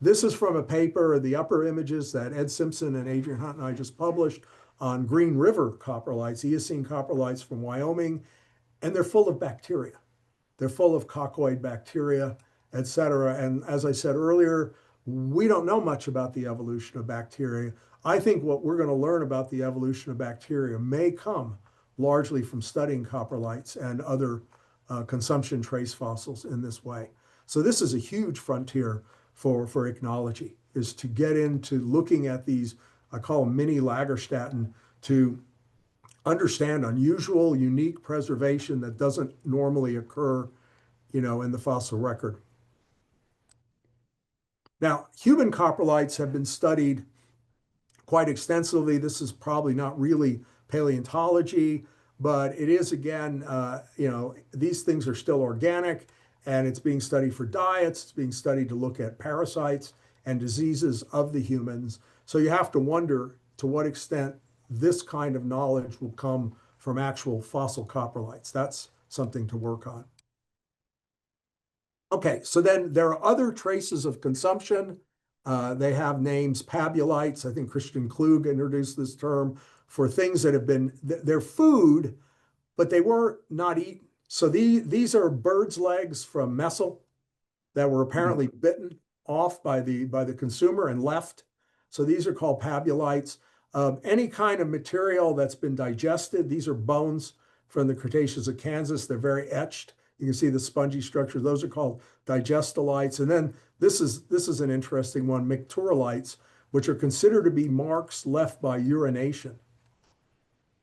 This is from a paper, the upper images that Ed Simpson and Adrian Hunt and I just published on Green River coprolites, Eocene coprolites from Wyoming, and they're full of bacteria. They're full of coccoid bacteria, et cetera. And as I said earlier, we don't know much about the evolution of bacteria. I think what we're going to learn about the evolution of bacteria may come largely from studying coprolites and other consumption trace fossils in this way. So this is a huge frontier for ichnology, is to get into looking at these, I call them mini Lagerstätten, to understand unusual, unique preservation that doesn't normally occur, in the fossil record. Now, human coprolites have been studied quite extensively. This is probably not really paleontology, but it is, again, these things are still organic, and it's being studied for diets. It's being studied to look at parasites and diseases of the humans. So you have to wonder to what extent this kind of knowledge will come from actual fossil coprolites. That's something to work on. Okay, so then there are other traces of consumption. They have names, pabulites. I think Christian Klug introduced this term for things that have been, they're food, but they were not eaten. So these are birds' legs from Messel that were apparently bitten off by the consumer and left. So these are called pabulites. Any kind of material that's been digested, these are bones from the Cretaceous of Kansas. They're very etched. You can see the spongy structure. Those are called digestolites. And then this is an interesting one, micturolites, which are considered to be marks left by urination.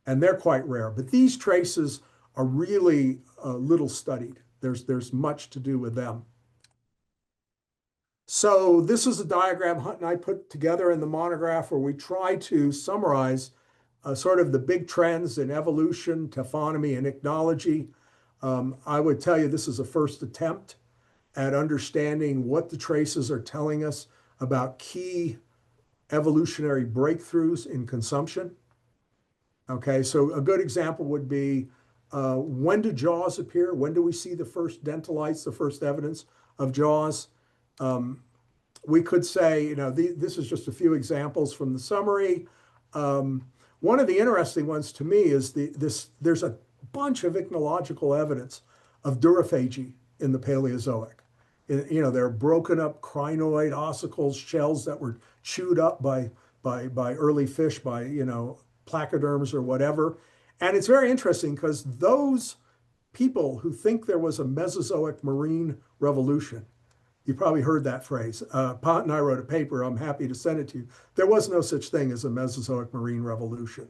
And they're quite rare. But these traces are really little studied. There's much to do with them. So this is a diagram Hunt and I put together in the monograph where we try to summarize sort of the big trends in evolution, taphonomy, and ichnology. I would tell you this is a first attempt at understanding what the traces are telling us about key evolutionary breakthroughs in consumption. Okay, so a good example would be when do jaws appear? When do we see the first dentalites, the first evidence of jaws? We could say, this is just a few examples from the summary. One of the interesting ones to me is there's a bunch of ichnological evidence of durophagy in the Paleozoic. There are broken up crinoid ossicles, shells that were chewed up by early fish, by placoderms or whatever. And it's very interesting because those people who think there was a Mesozoic marine revolution, you probably heard that phrase. Pat and I wrote a paper, I'm happy to send it to you. There was no such thing as a Mesozoic marine revolution,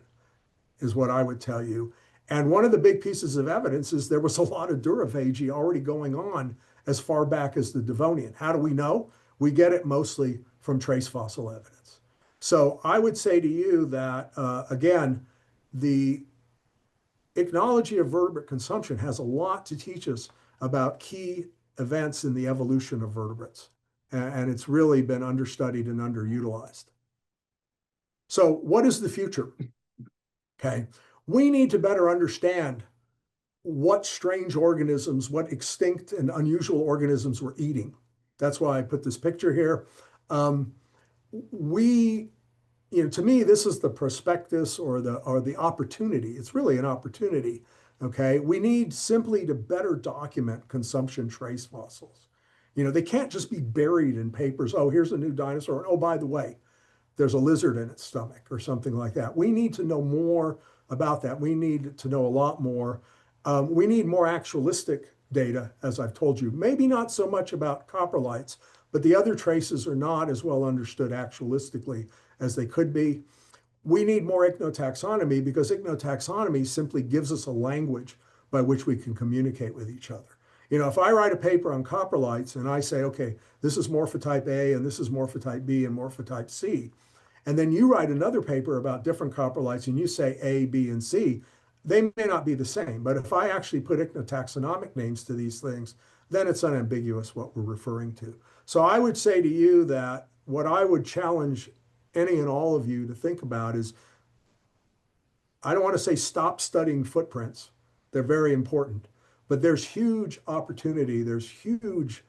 is what I would tell you. And one of the big pieces of evidence is there was a lot of durophagy already going on as far back as the Devonian. How do we know? We get it mostly from trace fossil evidence. So I would say to you that, again, the Ichnology of Vertebrate Consumption has a lot to teach us about key events in the evolution of vertebrates. And it's really been understudied and underutilized. So what is the future? Okay, we need to better understand what strange organisms, what extinct and unusual organisms we're eating. That's why I put this picture here. To me, this is the prospectus or the opportunity. It's really an opportunity. Okay, we need simply to better document consumption trace fossils. They can't just be buried in papers. Oh, here's a new dinosaur. And oh, by the way, there's a lizard in its stomach or something like that. We need to know more about that. We need to know a lot more. We need more actualistic data, as I've told you. Maybe not so much about coprolites, but the other traces are not as well understood actualistically as they could be. We need more ichnotaxonomy because ichnotaxonomy simply gives us a language by which we can communicate with each other. If I write a paper on coprolites and I say, okay, this is morphotype A and this is morphotype B and morphotype C, and then you write another paper about different coprolites and you say A, B, and C, they may not be the same. But if I actually put ichnotaxonomic names to these things, then it's unambiguous what we're referring to. So I would say to you that what I would challenge any and all of you to think about is, I don't want to say stop studying footprints. They're very important, but there's huge opportunity. There's huge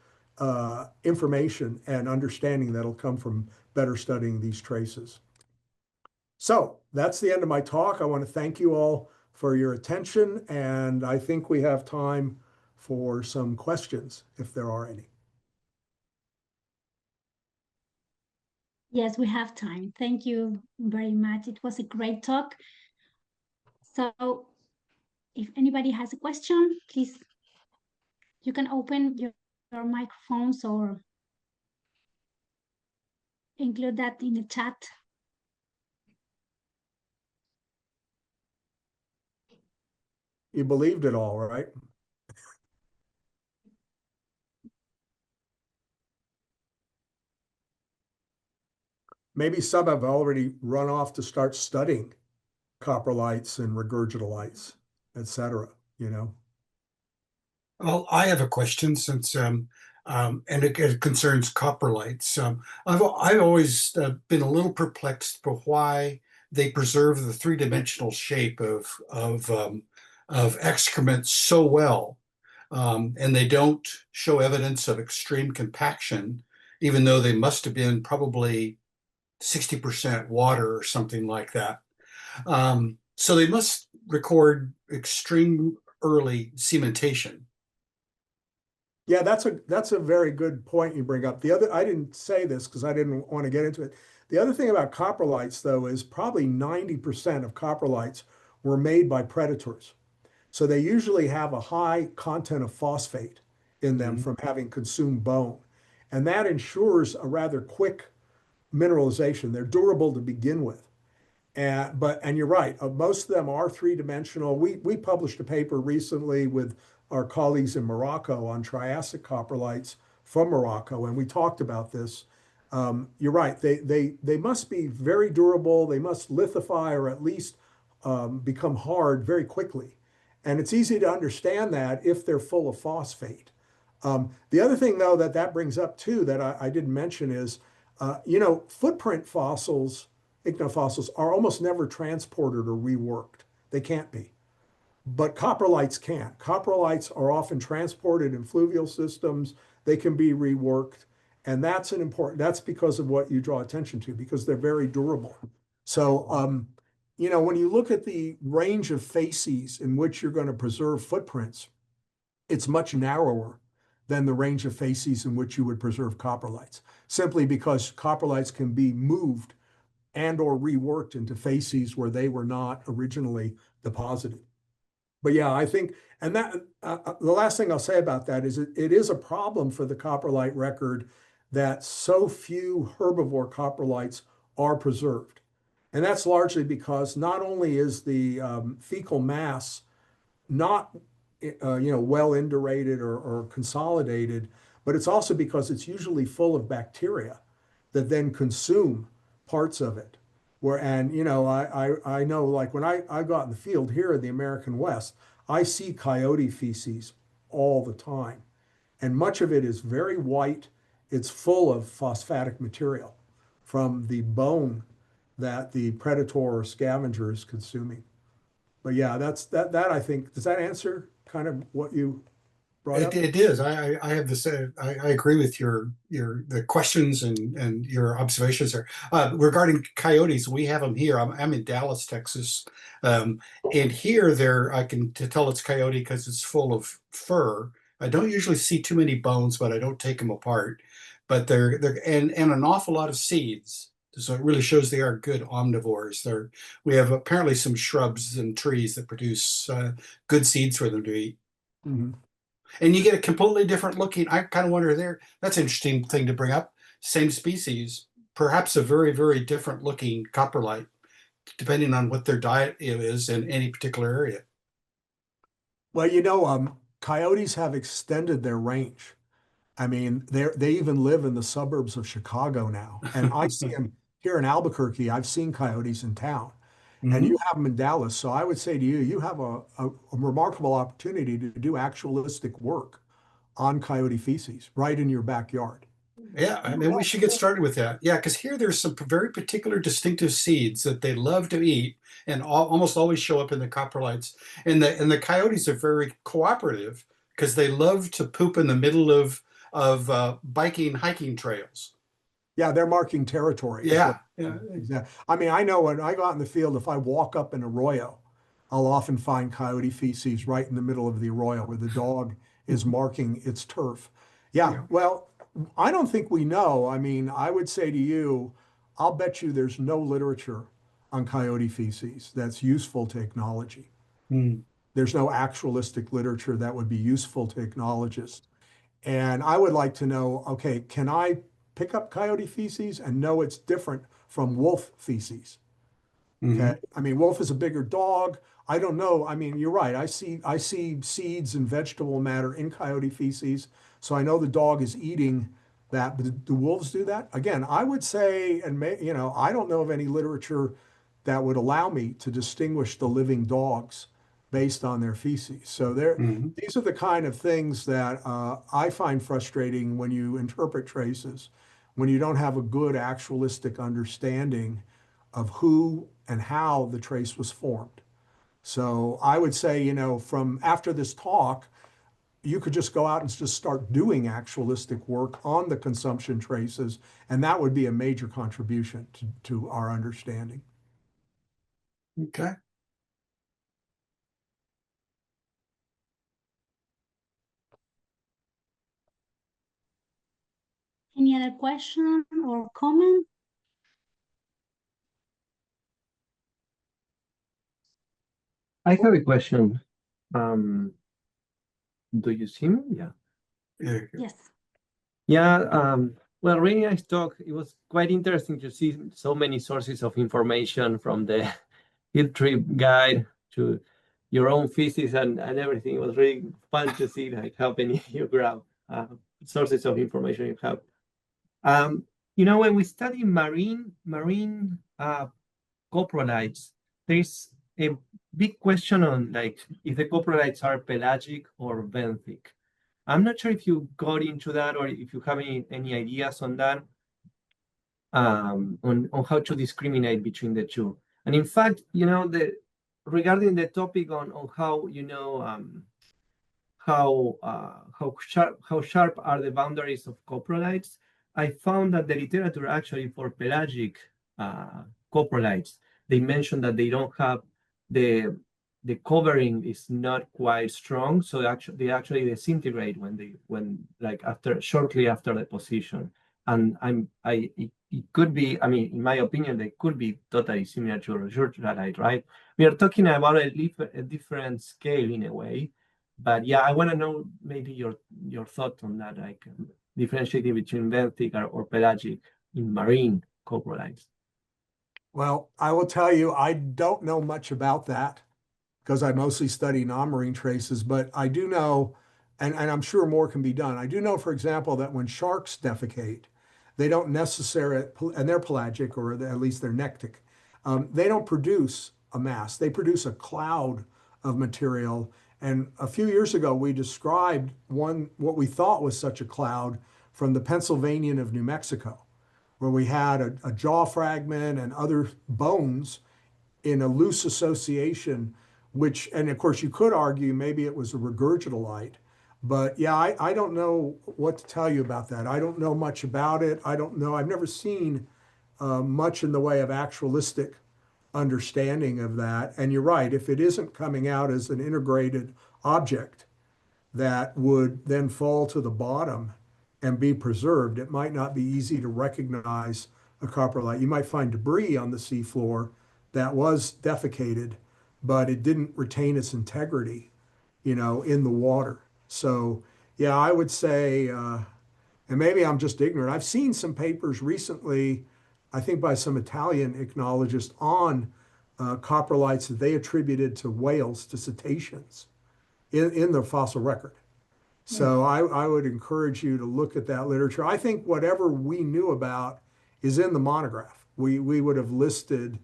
information and understanding that'll come from better studying these traces. So that's the end of my talk. I want to thank you all for your attention, and I think we have time for some questions if there are any. Yes, we have time. Thank you very much. It was a great talk. So if anybody has a question, please, you can open your microphones or include that in the chat. You believed it all, right? Maybe some have already run off to start studying coprolites and regurgitolites, et cetera, Well, I have a question since, and it concerns coprolites. I've always been a little perplexed for why they preserve the three-dimensional shape of excrement so well, and they don't show evidence of extreme compaction, even though they must have been probably 60% water or something like that. So they must record extreme early cementation. Yeah, that's a very good point you bring up. I didn't say this because I didn't want to get into it. The other thing about coprolites, though, is probably 90% of coprolites were made by predators. So they usually have a high content of phosphate in them from having consumed bone. And that ensures a rather quick mineralization. They're durable to begin with. And you're right, most of them are three-dimensional. We published a paper recently with our colleagues in Morocco on Triassic coprolites from Morocco, and we talked about this. You're right, they must be very durable. They must lithify or at least become hard very quickly. And it's easy to understand that if they're full of phosphate. The other thing, though, that brings up too that I didn't mention is, footprint fossils, ichnofossils, are almost never transported or reworked. They can't be. But coprolites can. Coprolites are often transported in fluvial systems. They can be reworked. And that's because of what you draw attention to, because they're very durable. So, when you look at the range of facies in which you're going to preserve footprints, it's much narrower than the range of facies in which you would preserve coprolites, simply because coprolites can be moved and or reworked into facies where they were not originally deposited. But yeah, I think, and that the last thing I'll say about that is it is a problem for the coprolite record that so few herbivore coprolites are preserved. And that's largely because not only is the fecal mass not well indurated or consolidated, but it's also because it's usually full of bacteria that then consume parts of it. I know, like when I go out in the field here in the American West, I see coyote feces all the time. And much of it is very white. It's full of phosphatic material from the bone that the predator or scavenger is consuming. But yeah, that I think, does that answer kind of what you brought up? It is. I have this. I agree with the questions and your observations there. Regarding coyotes, we have them here. I'm in Dallas, Texas, and here I can tell it's coyote because it's full of fur. I don't usually see too many bones, but I don't take them apart. But they're and an awful lot of seeds. So it really shows they are good omnivores. We have apparently some shrubs and trees that produce good seeds for them to eat. Mm-hmm. And you get a completely different looking. I kind of wonder there. That's an interesting thing to bring up. Same species, perhaps a very, very different looking coprolite, depending on what their diet is in any particular area. Well, coyotes have extended their range. I mean, they even live in the suburbs of Chicago now. And I see them here in Albuquerque. I've seen coyotes in town, and you have them in Dallas. So I would say to you, you have a remarkable opportunity to do actualistic work on coyote feces right in your backyard. Yeah, I mean, we should get started with that. Yeah, because here there's some very particular distinctive seeds that they love to eat and almost always show up in the coprolites. And the coyotes are very cooperative because they love to poop in the middle of biking, hiking trails. Yeah, they're marking territory is what. Yeah, yeah. Exactly. I mean, I know when I go out in the field, if I walk up an arroyo, I'll often find coyote feces right in the middle of the arroyo where the dog is marking its turf. Yeah, Yeah. well, I don't think we know. I mean, I would say to you, I'll bet you there's no literature on coyote feces that's useful to ecology. Hmm. There's no actualistic literature that would be useful to ecologists. And I would like to know, okay, can I pick up coyote feces and know it's different from wolf feces? Mhm. Okay. I mean, wolf is a bigger dog. I don't know. I mean, you're right. I see seeds and vegetable matter in coyote feces. So I know the dog is eating that, but do wolves do that? Again, I would say, and I don't know of any literature that would allow me to distinguish the living dogs based on their feces. So Mhm. these are the kind of things that I find frustrating when you interpret traces, when you don't have a good actualistic understanding of who and how the trace was formed. So I would say, from after this talk, you could just go out and just start doing actualistic work on the consumption traces, and that would be a major contribution to our understanding. Okay. Any other question or comment? I have a question. Um, do you see me? Yeah. Yeah. Yes. Yeah. Well, really nice talk. It was quite interesting to see so many sources of information from the field trip guide to your own thesis and everything. It was really fun to see like how many you grab sources of information you have. When we study marine coprolites, there's a big question on like if the coprolites are pelagic or benthic. I'm not sure if you got into that or if you have any ideas on that, on how to discriminate between the two. And in fact, regarding the topic on how how sharp are the boundaries of coprolites, I found that the literature actually for pelagic coprolites, they mentioned that they don't have the covering is not quite strong, so they actually disintegrate when like shortly after deposition. And it could be, I mean, in my opinion, they could be totally similar to ursulite, right? We are talking about a different scale in a way. But yeah, I want to know maybe your thought on that, like differentiating between benthic or pelagic in marine coprolites. Well, I will tell you, I don't know much about that because I mostly study non-marine traces, but I do know, and I'm sure more can be done. I do know, for example, that when sharks defecate, they don't necessarily, and they're pelagic or at least they're nectic, they don't produce a mass. They produce a cloud of material. And a few years ago, we described what we thought was such a cloud from the Pennsylvanian of New Mexico, where we had a jaw fragment and other bones in a loose association, and of course you could argue maybe it was a regurgitolite, but yeah, I don't know what to tell you about that. I don't know much about it. I don't know. I've never seen much in the way of actualistic understanding of that. And you're right, if it isn't coming out as an integrated object that would then fall to the bottom and be preserved, it might not be easy to recognize a coprolite. You might find debris on the seafloor that was defecated, but it didn't retain its integrity, in the water. So, yeah, I would say, and maybe I'm just ignorant. I've seen some papers recently, I think by some Italian ichnologists on coprolites that they attributed to whales, to cetaceans. in the fossil record. So I would encourage you to look at that literature. I think whatever we knew about is in the monograph. We would have listed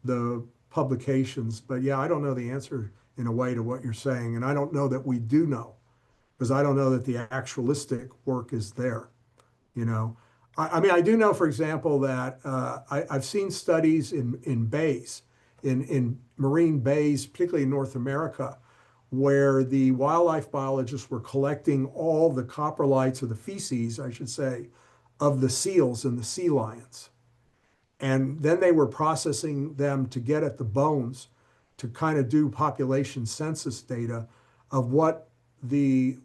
the publications, but yeah, I don't know the answer in a way to what you're saying. And I don't know that we do know, because I don't know that the actualistic work is there, you know. I mean, I do know, for example, that I've seen studies in bays, in marine bays, particularly in North America, where the wildlife biologists were collecting all the coprolites, or the feces, I should say, of the seals and the sea lions. And then they were processing them to get at the bones to kind of do population census data of what the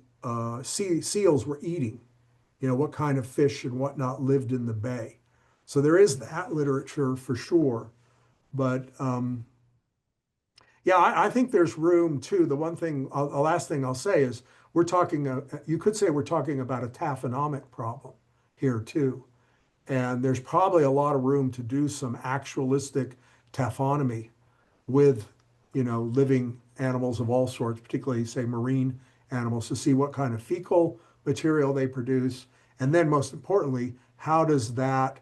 seals were eating, you know, what kind of fish and whatnot lived in the bay. So there is that literature for sure. But yeah, I think there's room too. The one thing, the last thing I'll say is we're talking, you could say we're talking about a taphonomic problem here too. And there's probably a lot of room to do some actualistic taphonomy with, you know, living animals of all sorts, particularly say marine animals, to see what kind of fecal material they produce. And then most importantly, how does that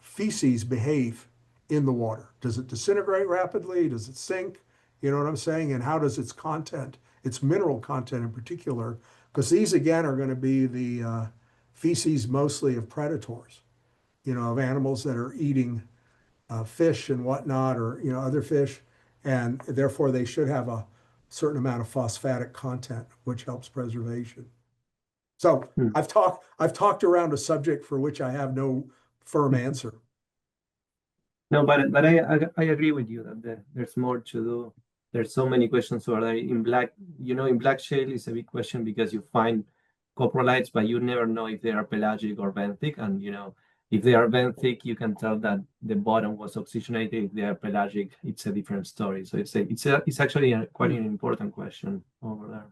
feces behave in the water? Does it disintegrate rapidly? Does it sink? You know what I'm saying? And how does its content, its mineral content in particular, because these again are going to be the feces mostly of predators, you know, of animals that are eating fish and whatnot, or, you know, other fish. And therefore they should have a certain amount of phosphatic content, which helps preservation. So I've talked around a subject for which I have no firm answer. No, but I agree with you that there's more to do. There's so many questions over there. In black, you know, in black shale is a big question because you find coprolites, but you never know if they are pelagic or benthic. And you know, if they are benthic, you can tell that the bottom was oxygenated. If they are pelagic, it's a different story. So it's actually quite an important question over there.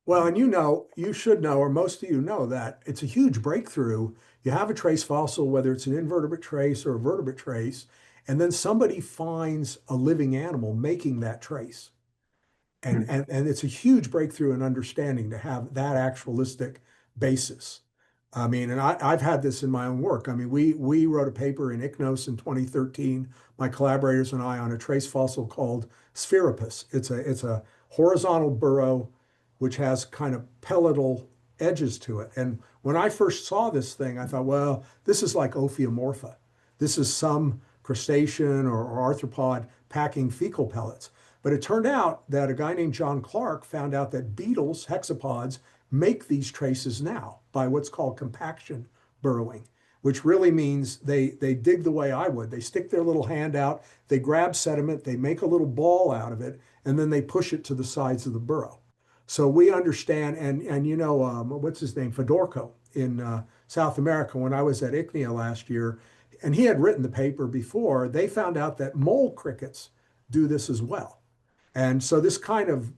Well, and you know, you should know, or most of you know, that it's a huge breakthrough. You have a trace fossil, whether it's an invertebrate trace or a vertebrate trace, and then somebody finds a living animal making that trace. And it's a huge breakthrough in understanding to have that actualistic basis. I mean, and I've had this in my own work. I mean, we wrote a paper in Ichnos in 2013, my collaborators and I, on a trace fossil called Spheripus. It's a horizontal burrow which has kind of palatal edges to it. And when I first saw this thing, I thought, well, this is like Ophiomorpha. This is some crustacean or arthropod packing fecal pellets. But it turned out that a guy named John Clark found out that beetles, hexapods, make these traces now by what's called compaction burrowing, which really means they dig the way I would. They stick their little hand out, they grab sediment, they make a little ball out of it, and then they push it to the sides of the burrow. So we understand, and you know, what's his name, Fedorko in South America, when I was at ICNIA last year, and he had written the paper before, they found out that mole crickets do this as well. And so this kind of,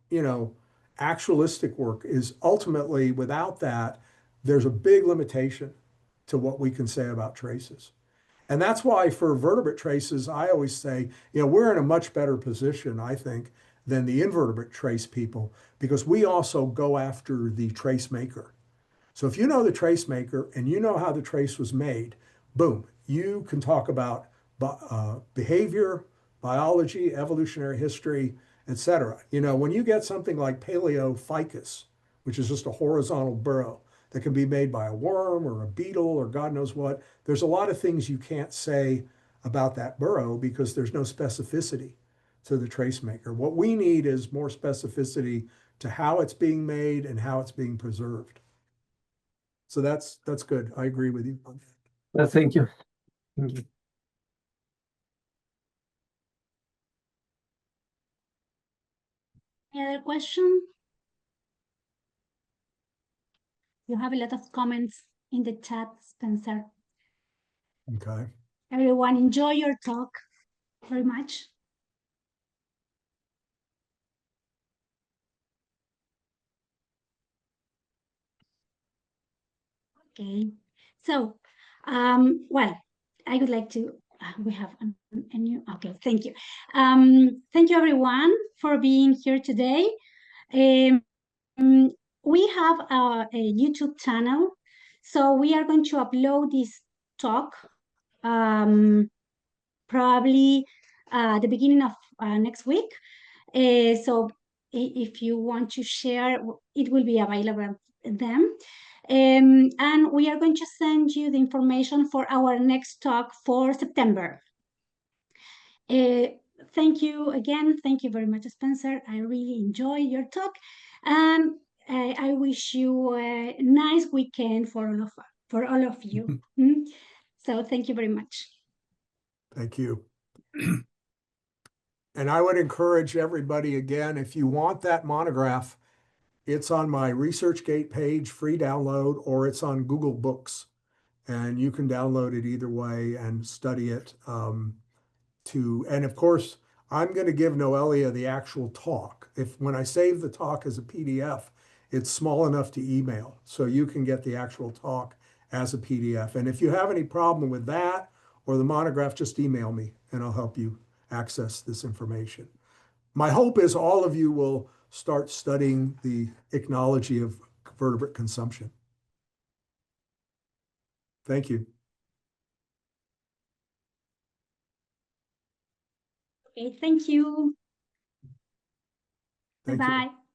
you know, actualistic work is ultimately, without that, there's a big limitation to what we can say about traces. And that's why for vertebrate traces, I always say, you know, we're in a much better position, I think, than the invertebrate trace people, because we also go after the trace maker. So if you know the trace maker and you know how the trace was made, boom, you can talk about behavior, biology, evolutionary history, etc. You know, when you get something like Paleoficus, which is just a horizontal burrow that can be made by a worm or a beetle or God knows what, there's a lot of things you can't say about that burrow because there's no specificity to the trace maker. What we need is more specificity to how it's being made and how it's being preserved. So that's good. I agree with you on that. Well, thank you. Thank you. Any other question? You have a lot of comments in the chat, Spencer. Okay. Everyone, enjoy your talk very much. Okay, so, well, I would like to, we have a new, okay, thank you. Thank you everyone for being here today. We have a YouTube channel, so we are going to upload this talk probably the beginning of next week. So if you want to share, it will be available then. And we are going to send you the information for our next talk for September. Thank you again. Thank you very much, Spencer. I really enjoy your talk. And I wish you a nice weekend for all of you. So thank you very much. Thank you. And I would encourage everybody again, if you want that monograph, it's on my ResearchGate page, free download, or it's on Google Books. And you can download it either way and study it. And of course, I'm going to give Noelia the actual talk. When I save the talk as a PDF, it's small enough to email. So you can get the actual talk as a PDF. And if you have any problem with that or the monograph, just email me and I'll help you access this information. My hope is all of you will start studying the ichnology of vertebrate consumption. Thank you. Okay, thank you. Thank you. Bye-bye.